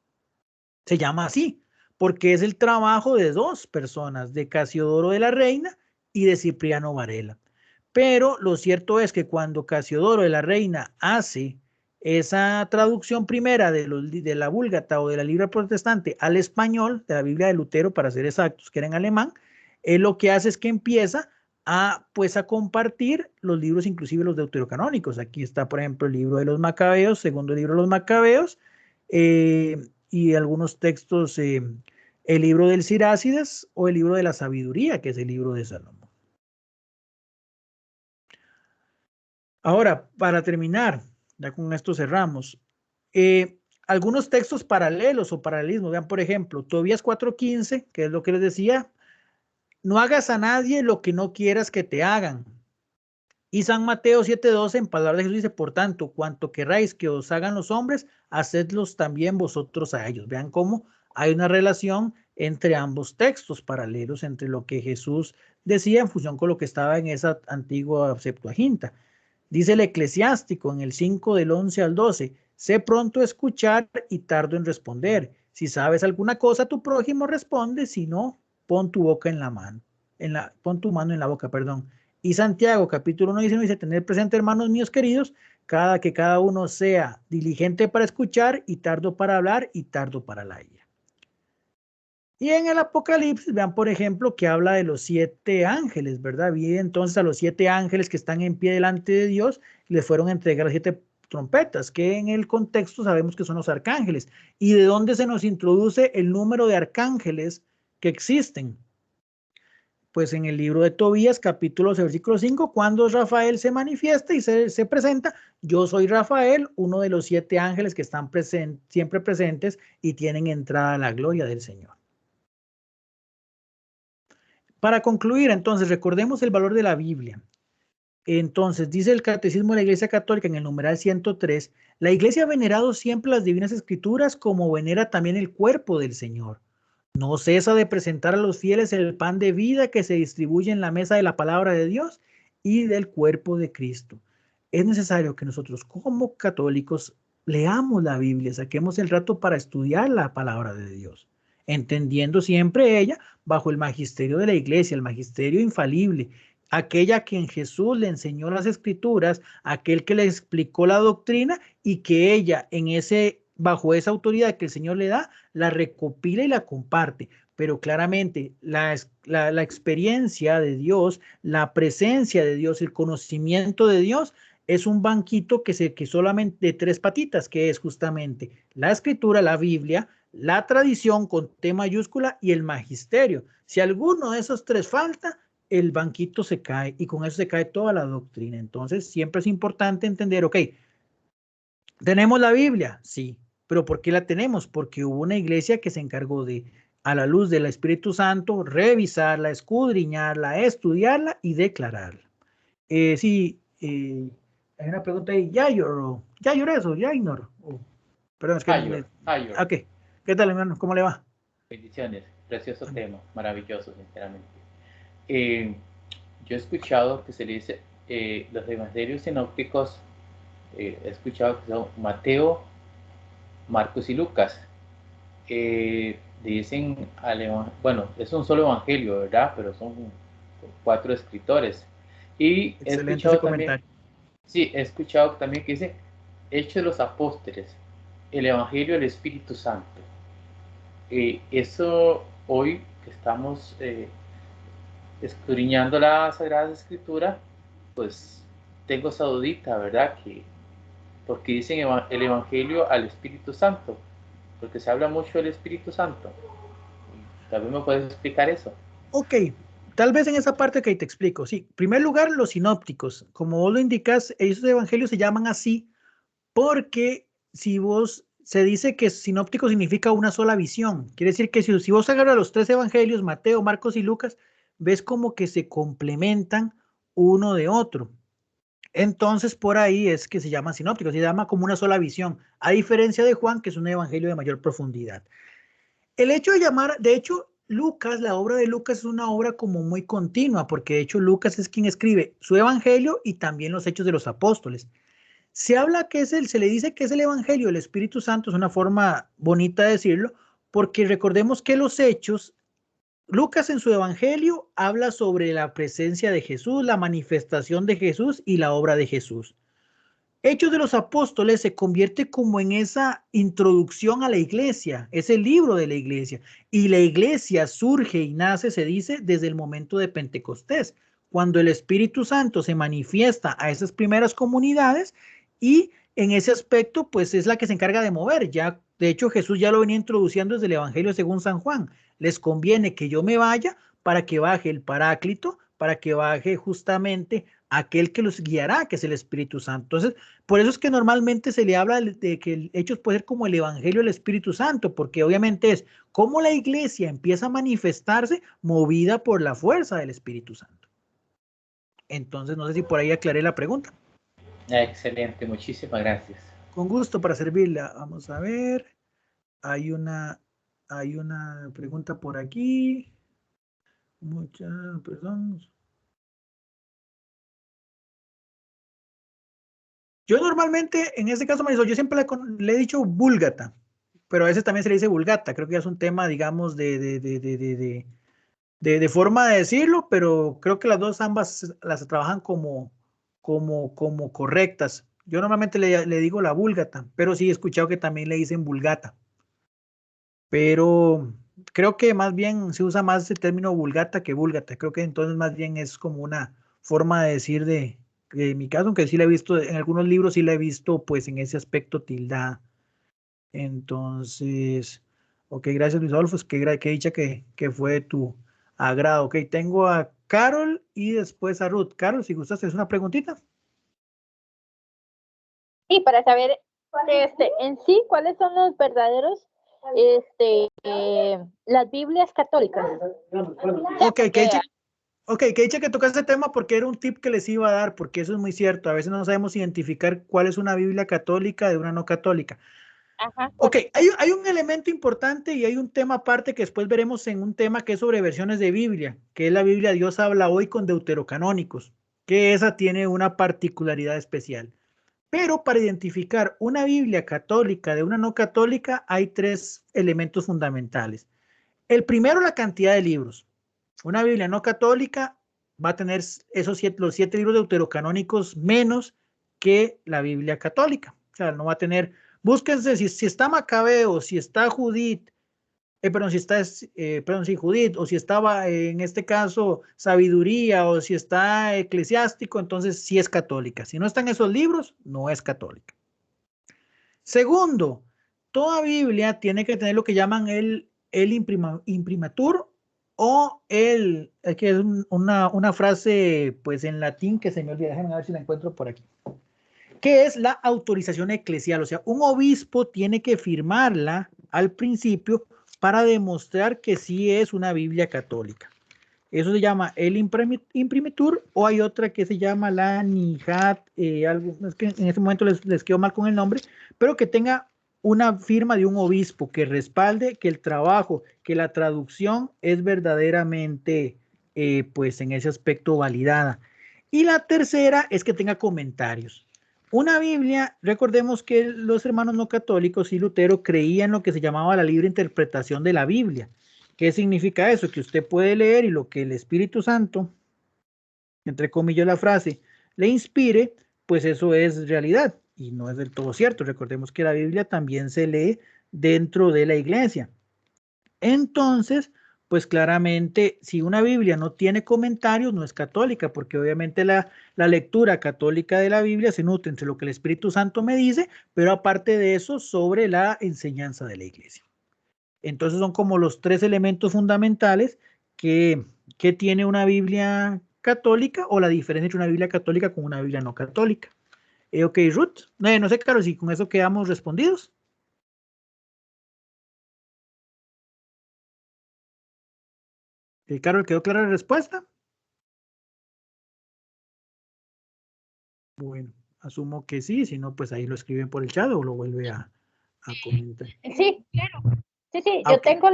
se llama así, porque es el trabajo de 2 personas, de Casiodoro de la Reina y de Cipriano Varela. Pero lo cierto es que cuando Casiodoro de la Reina hace esa traducción primera de la Vulgata o de la Biblia protestante al español, de la Biblia de Lutero para ser exactos, que era en alemán, él lo que hace es que empieza a compartir los libros, inclusive los deuterocanónicos. Aquí está, por ejemplo, el libro de los Macabeos, segundo libro de los Macabeos, y algunos textos, el libro del Sirácidas o el libro de la Sabiduría, que es el libro de Salomón. Ahora, para terminar, ya con esto cerramos, algunos textos paralelos o paralelismos. Vean, por ejemplo, Tobías 4:15, que es lo que les decía: no hagas a nadie lo que no quieras que te hagan. Y San Mateo 7:12, en palabras de Jesús, dice: por tanto, cuanto queráis que os hagan los hombres, hacedlos también vosotros a ellos. Vean cómo hay una relación entre ambos textos paralelos, entre lo que Jesús decía en función con lo que estaba en esa antigua Septuaginta. Dice el Eclesiástico en el 5 del 11 al 12: sé pronto a escuchar y tardo en responder. Si sabes alguna cosa, tu prójimo responde; si no, pon tu boca en la mano, pon tu mano en la boca, perdón. Y Santiago, capítulo 1, dice: tener presente, hermanos míos queridos, que cada uno sea diligente para escuchar y tardo para hablar y tardo para la ira. Y en el Apocalipsis, vean, por ejemplo, que habla de los 7 ángeles, ¿verdad? Vi entonces a los 7 ángeles que están en pie delante de Dios, les fueron entregadas 7 trompetas, que en el contexto sabemos que son los arcángeles. ¿Y de dónde se nos introduce el número de arcángeles que existen? Pues en el libro de Tobías, capítulo 12, versículo 5, cuando Rafael se manifiesta y se presenta: yo soy Rafael, uno de los 7 ángeles que están siempre presentes y tienen entrada a la gloria del Señor. Para concluir, entonces, recordemos el valor de la Biblia. Entonces, dice el Catecismo de la Iglesia Católica en el numeral 103, la Iglesia ha venerado siempre las divinas escrituras, como venera también el cuerpo del Señor. No cesa de presentar a los fieles el pan de vida que se distribuye en la mesa de la palabra de Dios y del cuerpo de Cristo. Es necesario que nosotros como católicos leamos la Biblia, saquemos el rato para estudiar la palabra de Dios, entendiendo siempre ella bajo el magisterio de la Iglesia, el magisterio infalible, aquella a quien Jesús le enseñó las escrituras, aquel que le explicó la doctrina y que ella bajo esa autoridad que el Señor le da, la recopila y la comparte. Pero claramente la experiencia de Dios, la presencia de Dios, el conocimiento de Dios es un banquito que solamente de 3 patitas, que es justamente la escritura, la Biblia, la tradición con T mayúscula y el magisterio. Si alguno de esos 3 falta, el banquito se cae y con eso se cae toda la doctrina. Entonces siempre es importante entender, ok, ¿tenemos la Biblia? Sí, pero ¿por qué la tenemos? Porque hubo una iglesia que se encargó de, a la luz del Espíritu Santo, revisarla, escudriñarla, estudiarla y declararla. Sí, hay una pregunta ahí, ya lloré eso, ya ignoro. Perdón, es que... Ok, ¿qué tal, hermano? ¿Cómo le va? Bendiciones, precioso tema, maravilloso, sinceramente. Yo he escuchado que se le dice, los evangelios sinópticos, he escuchado que son Mateo, Marcos y Lucas. Dicen, bueno, es un solo evangelio, ¿verdad? Pero son 4 escritores. Y he escuchado también, sí, he escuchado también que dice Hechos de los Apóstoles, el Evangelio del Espíritu Santo. Eso hoy que estamos escudriñando la Sagrada Escritura, pues tengo esa dudita, ¿verdad? Porque dicen el Evangelio al Espíritu Santo, porque se habla mucho del Espíritu Santo. ¿Tal vez me puedes explicar eso? Ok, tal vez en esa parte que te explico. Sí, en primer lugar, los sinópticos. Como vos lo indicas, esos evangelios se llaman así porque se dice que sinóptico significa una sola visión. Quiere decir que si vos agarras los 3 evangelios, Mateo, Marcos y Lucas, ves como que se complementan uno de otro. Entonces, por ahí es que se llama sinóptico, se llama como una sola visión, a diferencia de Juan, que es un evangelio de mayor profundidad. El hecho de hecho, Lucas, la obra de Lucas es una obra como muy continua, porque de hecho Lucas es quien escribe su evangelio y también los Hechos de los Apóstoles. Se habla que se le dice que es el evangelio del Espíritu Santo, es una forma bonita de decirlo, porque recordemos que los Hechos, Lucas en su evangelio habla sobre la presencia de Jesús, la manifestación de Jesús y la obra de Jesús. Hechos de los Apóstoles se convierte como en esa introducción a la iglesia, es el libro de la iglesia. Y la iglesia surge y nace, se dice, desde el momento de Pentecostés, cuando el Espíritu Santo se manifiesta a esas primeras comunidades y en ese aspecto, pues es la que se encarga de mover. Ya, de hecho, Jesús ya lo venía introduciendo desde el Evangelio según San Juan. Les conviene que yo me vaya para que baje el Paráclito, para que baje justamente aquel que los guiará, que es el Espíritu Santo. Entonces, por eso es que normalmente se le habla de que el Hechos puede ser como el Evangelio del Espíritu Santo, porque obviamente es cómo la iglesia empieza a manifestarse movida por la fuerza del Espíritu Santo. Entonces, no sé si por ahí aclaré la pregunta. Excelente, muchísimas gracias. Con gusto para servirla. Vamos a ver. Hay una pregunta por aquí. Perdón. Yo normalmente, en este caso, Marisol, yo siempre le he dicho Vulgata, pero a veces también se le dice Vulgata. Creo que ya es un tema, digamos, de forma de decirlo, pero creo que las dos ambas las trabajan como correctas. Yo normalmente le digo la Vulgata, pero sí he escuchado que también le dicen Vulgata. Pero creo que más bien se usa más el término Vulgata que Vulgata. Creo que entonces más bien es como una forma de decir en mi caso, aunque sí la he visto, en algunos libros sí la he visto pues en ese aspecto tildada. Entonces, ok, gracias Luis Adolfo, que dicha que fue tu agrado. Ok, tengo a Carol y después a Ruth. Carol, si gustas, es una preguntita. Sí, para saber en sí cuáles son los verdaderos las Biblias católicas. Ok, que dicha que tocaste ese tema porque era un tip que les iba a dar, porque eso es muy cierto. A veces no sabemos identificar cuál es una Biblia católica de una no católica. Ajá. Ok, hay un elemento importante y hay un tema aparte que después veremos en un tema que es sobre versiones de Biblia, que es la Biblia Dios habla hoy con deuterocanónicos, que esa tiene una particularidad especial. Pero para identificar una Biblia católica de una no católica hay 3 elementos fundamentales. El primero, la cantidad de libros. Una Biblia no católica va a tener los 7 libros deuterocanónicos menos que la Biblia católica. O sea, no va a tener, búsquense si está Macabeo, si está Judith, Judith, o si estaba en este caso Sabiduría, o si está Eclesiástico, entonces sí es católica. Si no están esos libros, no es católica. Segundo, toda Biblia tiene que tener lo que llaman el imprimatur, o que es una frase pues en latín que se me olvida, déjenme ver si la encuentro por aquí, que es la autorización eclesial. O sea, un obispo tiene que firmarla al principio para demostrar que sí es una Biblia católica. Eso se llama el imprimatur, o hay otra que se llama la Nijat, es que en este momento les quedo mal con el nombre, pero que tenga una firma de un obispo que respalde que el trabajo, que la traducción es verdaderamente, pues en ese aspecto validada. Y la tercera es que tenga comentarios. Una Biblia, recordemos que los hermanos no católicos y Lutero creían lo que se llamaba la libre interpretación de la Biblia. ¿Qué significa eso? Que usted puede leer y lo que el Espíritu Santo, entre comillas la frase, le inspire, pues eso es realidad. Y no es del todo cierto. Recordemos que la Biblia también se lee dentro de la iglesia. Entonces, pues claramente, si una Biblia no tiene comentarios, no es católica, porque obviamente la lectura católica de la Biblia se nutre entre lo que el Espíritu Santo me dice, pero aparte de eso, sobre la enseñanza de la iglesia. Entonces son como los 3 elementos fundamentales que tiene una Biblia católica, o la diferencia entre una Biblia católica con una Biblia no católica. Ok, Ruth, no sé, Carlos, si con eso quedamos respondidos. Carol, ¿quedó clara la respuesta? Bueno, asumo que sí, si no, pues ahí lo escriben por el chat o lo vuelve a comentar. Sí, claro. Sí, yo tengo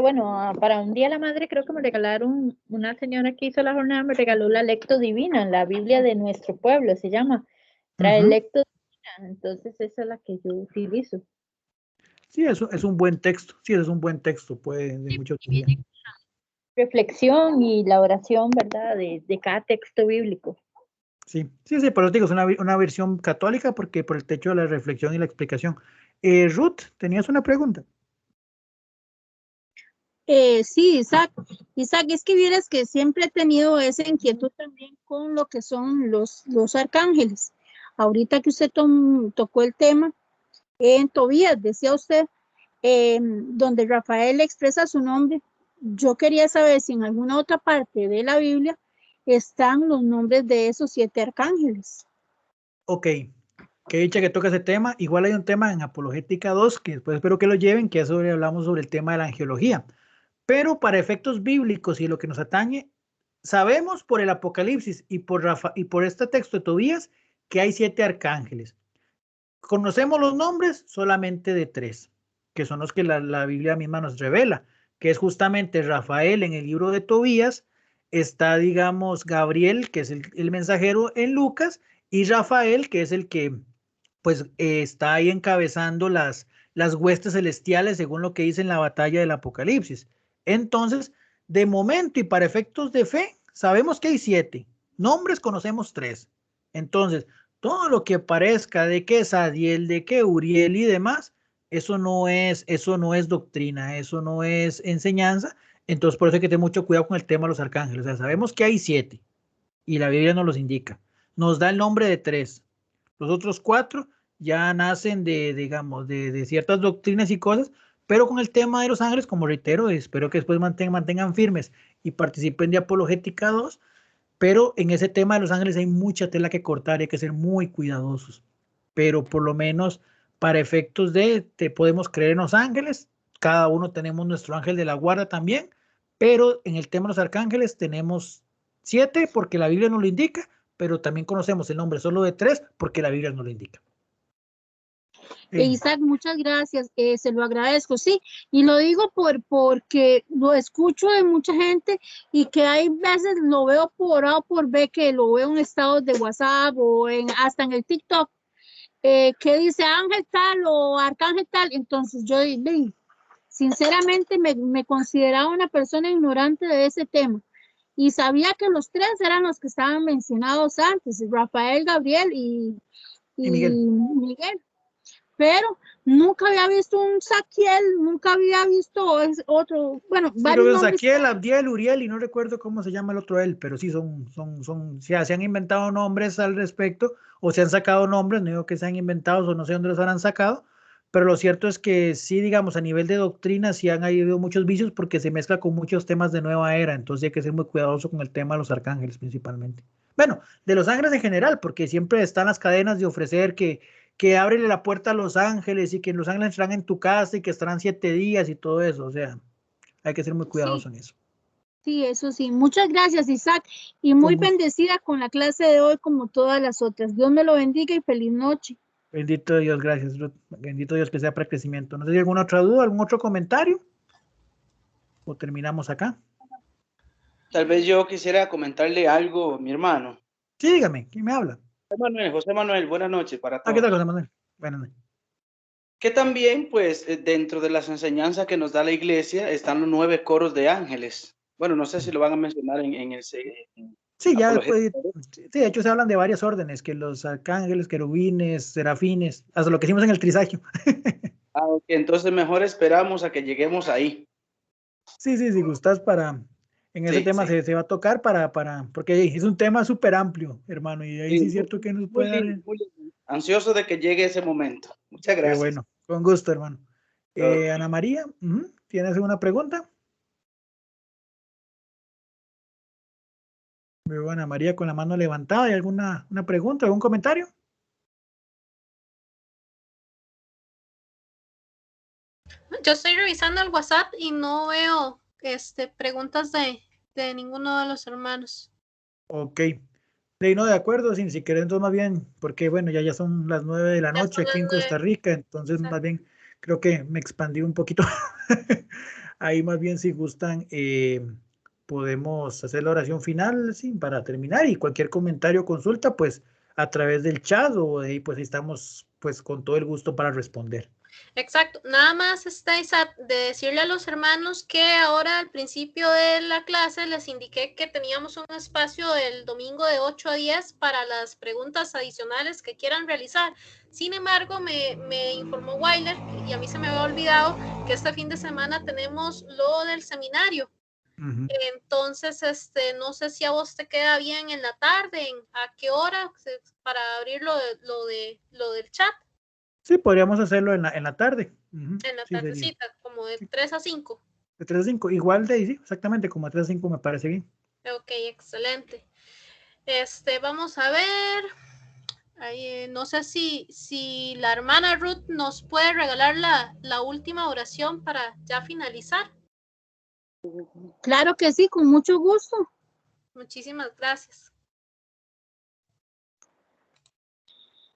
bueno, para un día de la madre creo que me regalaron, una señora que hizo la jornada me regaló la Lectio Divina, la Biblia de nuestro pueblo, se llama, trae Lectio Divina, entonces esa es la que yo utilizo. Sí, eso es un buen texto, puede de mucha utilidad. Reflexión y la oración, ¿verdad? De cada texto bíblico. Sí, pero digo, es una versión católica porque por el techo de la reflexión y la explicación. Ruth, ¿tenías una pregunta? Sí, Isaac, es que vieras que siempre he tenido esa inquietud también con lo que son los arcángeles. Ahorita que usted tocó el tema, en Tobías, decía usted, donde Rafael expresa su nombre, yo quería saber si en alguna otra parte de la Biblia están los nombres de esos 7 arcángeles. Ok, que dicha que toca ese tema. Igual hay un tema en Apologética 2, que después espero que lo lleven, que hablamos sobre el tema de la angelología. Pero para efectos bíblicos y lo que nos atañe, sabemos por el Apocalipsis y por este texto de Tobías que hay 7 arcángeles. Conocemos los nombres solamente de 3, que son los que la Biblia misma nos revela, que es justamente Rafael en el libro de Tobías, está, digamos, Gabriel, que es el mensajero en Lucas, y Rafael, que es el que pues está ahí encabezando las huestes celestiales según lo que dice en la batalla del Apocalipsis. Entonces, de momento y para efectos de fe, sabemos que hay 7. Nombres conocemos 3. Entonces, todo lo que parezca de que es Adiel, de que Uriel y demás, eso no es doctrina, eso no es enseñanza. Entonces, por eso hay que tener mucho cuidado con el tema de los arcángeles. O sea, sabemos que hay 7 y la Biblia nos los indica. Nos da el nombre de 3. Los otros 4 ya nacen de ciertas doctrinas y cosas, pero con el tema de los ángeles, como reitero, espero que después mantengan firmes y participen de Apologética 2, pero en ese tema de los ángeles hay mucha tela que cortar, hay que ser muy cuidadosos, pero por lo menos para efectos te podemos creer en los ángeles, cada uno tenemos nuestro ángel de la guarda también, pero en el tema de los arcángeles tenemos 7 porque la Biblia nos lo indica, pero también conocemos el nombre solo de 3 porque la Biblia nos lo indica. Isaac, muchas gracias, se lo agradezco, sí, y lo digo porque lo escucho de mucha gente y que hay veces lo veo por A o por B, que lo veo en estados de WhatsApp o hasta en el TikTok, que dice ángel tal o arcángel tal, entonces yo sinceramente me consideraba una persona ignorante de ese tema, y sabía que los 3 eran los que estaban mencionados antes, Rafael, Gabriel y Miguel. Pero nunca había visto un Saquiel, nunca había visto otro, bueno, sí, varios nombres. Saquiel, Abdiel, Uriel, y no recuerdo cómo se llama el otro él, pero sí se han inventado nombres al respecto, o se han sacado nombres, no digo que sean inventados o no sé dónde los habrán sacado, pero lo cierto es que sí, digamos, a nivel de doctrina sí han habido muchos vicios porque se mezcla con muchos temas de nueva era, entonces hay que ser muy cuidadoso con el tema de los arcángeles principalmente. Bueno, de los ángeles en general, porque siempre están las cadenas de ofrecer que ábrele la puerta a los ángeles y que los ángeles estarán en tu casa y que estarán 7 días y todo eso, o sea, hay que ser muy cuidadosos en eso. Sí, eso sí. Muchas gracias, Isaac, y muy bendecida con la clase de hoy como todas las otras. Dios me lo bendiga y feliz noche. Bendito Dios, gracias, Ruth. Bendito Dios que sea para crecimiento. No sé si hay alguna otra duda, algún otro comentario, o terminamos acá. Tal vez yo quisiera comentarle algo a mi hermano. Sí, dígame, ¿quién me habla? José Manuel, buenas noches para todos. ¿Qué tal, José Manuel? Buenas noches. Que también, pues, dentro de las enseñanzas que nos da la iglesia están los 9 coros de ángeles. Bueno, no sé si lo van a mencionar en el... Sí, ya después, sí, de hecho se hablan de varias órdenes, que los arcángeles, querubines, serafines, hasta lo que hicimos en el trisagio. Okay, entonces mejor esperamos a que lleguemos ahí. Sí, si gustas en ese tema se va a tocar porque es un tema súper amplio, hermano, y ahí sí es cierto que nos puede dar... Muy ansioso de que llegue ese momento. Muchas gracias. Qué bueno, con gusto, hermano. Ana María, ¿tienes alguna pregunta? Veo a Ana María con la mano levantada. ¿Hay alguna pregunta, algún comentario? Yo estoy revisando el WhatsApp y no veo preguntas de ninguno de los hermanos. Ok. De acuerdo, si querés, entonces más bien, porque bueno, ya son las 9 de la noche aquí en Costa Rica, entonces más bien creo que me expandí un poquito. Ahí más bien si gustan, podemos hacer la oración final, sí, para terminar, y cualquier comentario o consulta, pues a través del chat o de ahí, pues estamos pues con todo el gusto para responder. Exacto, nada más Isaac, de decirle a los hermanos que ahora al principio de la clase les indiqué que teníamos un espacio el domingo de 8 a 10 para las preguntas adicionales que quieran realizar. Sin embargo, me informó Weiler, y a mí se me había olvidado, que este fin de semana tenemos lo del seminario. Entonces, no sé si a vos te queda bien en la tarde, a qué hora, para abrir lo del chat. Sí, podríamos hacerlo en la tarde. En la tardecita, como de 3 a 5. De 3 a 5, igual sí, exactamente, como de 3 a 5 me parece bien. Ok, excelente. Vamos a ver. Ahí, no sé si la hermana Ruth nos puede regalar la última oración para ya finalizar. Claro que sí, con mucho gusto. Muchísimas gracias.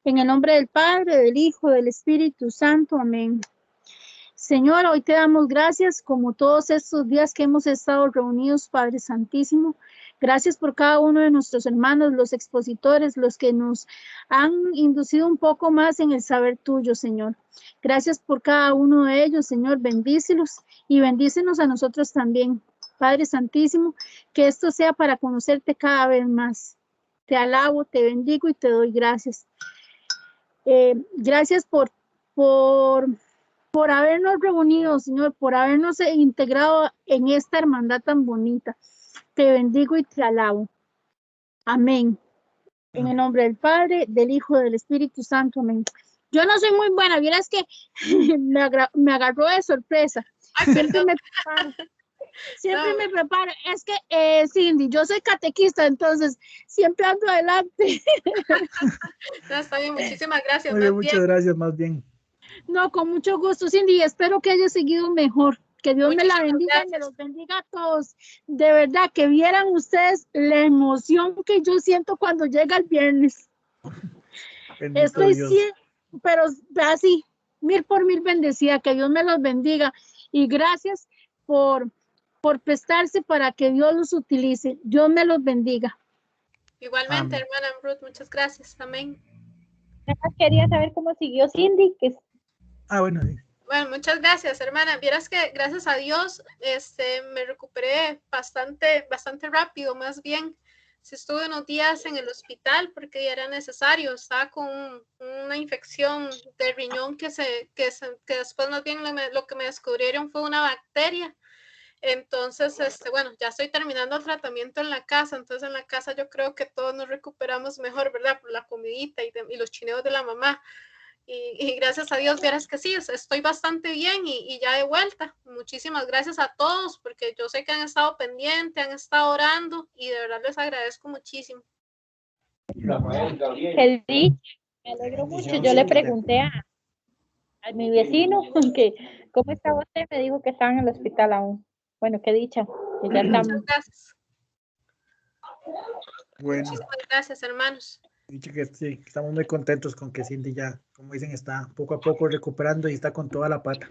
En el nombre del Padre, del Hijo, del Espíritu Santo. Amén. Señor, hoy te damos gracias como todos estos días que hemos estado reunidos, Padre Santísimo. Gracias por cada uno de nuestros hermanos, los expositores, los que nos han inducido un poco más en el saber tuyo, Señor. Gracias por cada uno de ellos, Señor. Bendícelos y bendícenos a nosotros también. Padre Santísimo, que esto sea para conocerte cada vez más. Te alabo, te bendigo y te doy gracias. Gracias por habernos reunido, Señor, por habernos integrado en esta hermandad tan bonita. Te bendigo y te alabo. Amén. En el nombre del Padre, del Hijo, del Espíritu Santo. Amén. Yo no soy muy buena, vieras que me agarró de sorpresa. Siempre me preparo. Siempre me preparo. Es que, Cindy, yo soy catequista, entonces siempre ando adelante. No, está bien, muchísimas gracias. Muy bien, muchas gracias, más bien. No, con mucho gusto, Cindy. Espero que haya seguido mejor. Que Dios me la bendiga y me los bendiga a todos. De verdad, que vieran ustedes la emoción que yo siento cuando llega el viernes. Bendito Estoy Dios. pero así, 1000 por 1000 bendecida. Que Dios me los bendiga. Y gracias por prestarse para que Dios los utilice. Dios me los bendiga. Igualmente, hermana Ruth, muchas gracias. Amén. Quería saber cómo siguió Cindy. Bueno, sí. Bueno, muchas gracias, hermana. Vieras que gracias a Dios me recuperé bastante rápido, más bien. Sí estuve unos días en el hospital porque ya era necesario. Estaba con una infección de riñón que después más bien lo que me descubrieron fue una bacteria. Entonces, bueno, ya estoy terminando el tratamiento en la casa. Entonces, en la casa yo creo que todos nos recuperamos mejor, ¿verdad? Por la comidita y los chineos de la mamá. Y gracias a Dios, vieras que sí, estoy bastante bien y ya de vuelta. Muchísimas gracias a todos, porque yo sé que han estado pendientes, han estado orando y de verdad les agradezco muchísimo. Qué dicha, me alegro mucho. Yo le pregunté a mi vecino que cómo estaba usted, me dijo que estaba en el hospital aún. Bueno, qué dicha, que ya estamos. Muchas gracias. Bueno. Muchísimas gracias, hermanos. Dicho que sí, estamos muy contentos con que Cindy ya, como dicen, está poco a poco recuperando y está con toda la pata.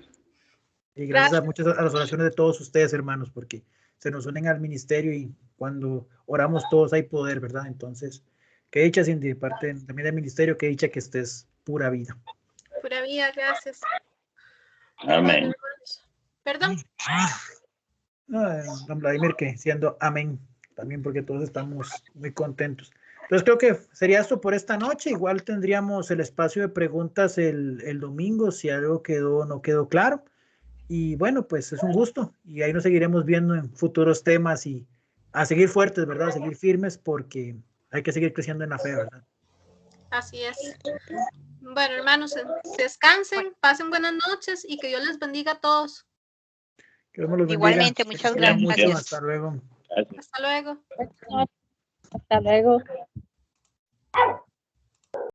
Y gracias a las oraciones de todos ustedes, hermanos, porque se nos unen al ministerio y cuando oramos todos hay poder, ¿verdad? Entonces, qué dicha, Cindy, de parte también del ministerio, qué dicha que estés pura vida. Pura vida, gracias. Amén. Perdón. Don Vladimir, que siendo amén, también porque todos estamos muy contentos. Entonces creo que sería esto por esta noche. Igual tendríamos el espacio de preguntas el domingo si algo quedó o no quedó claro. Y bueno, pues es un gusto y ahí nos seguiremos viendo en futuros temas y a seguir fuertes, ¿verdad? A seguir firmes porque hay que seguir creciendo en la fe, ¿verdad? Así es. Bueno, hermanos, descansen, pasen buenas noches y que Dios les bendiga a todos. Que Dios me los bendiga. Igualmente, muchas gracias. Mucho. Hasta luego. Gracias. Hasta luego. Hasta luego.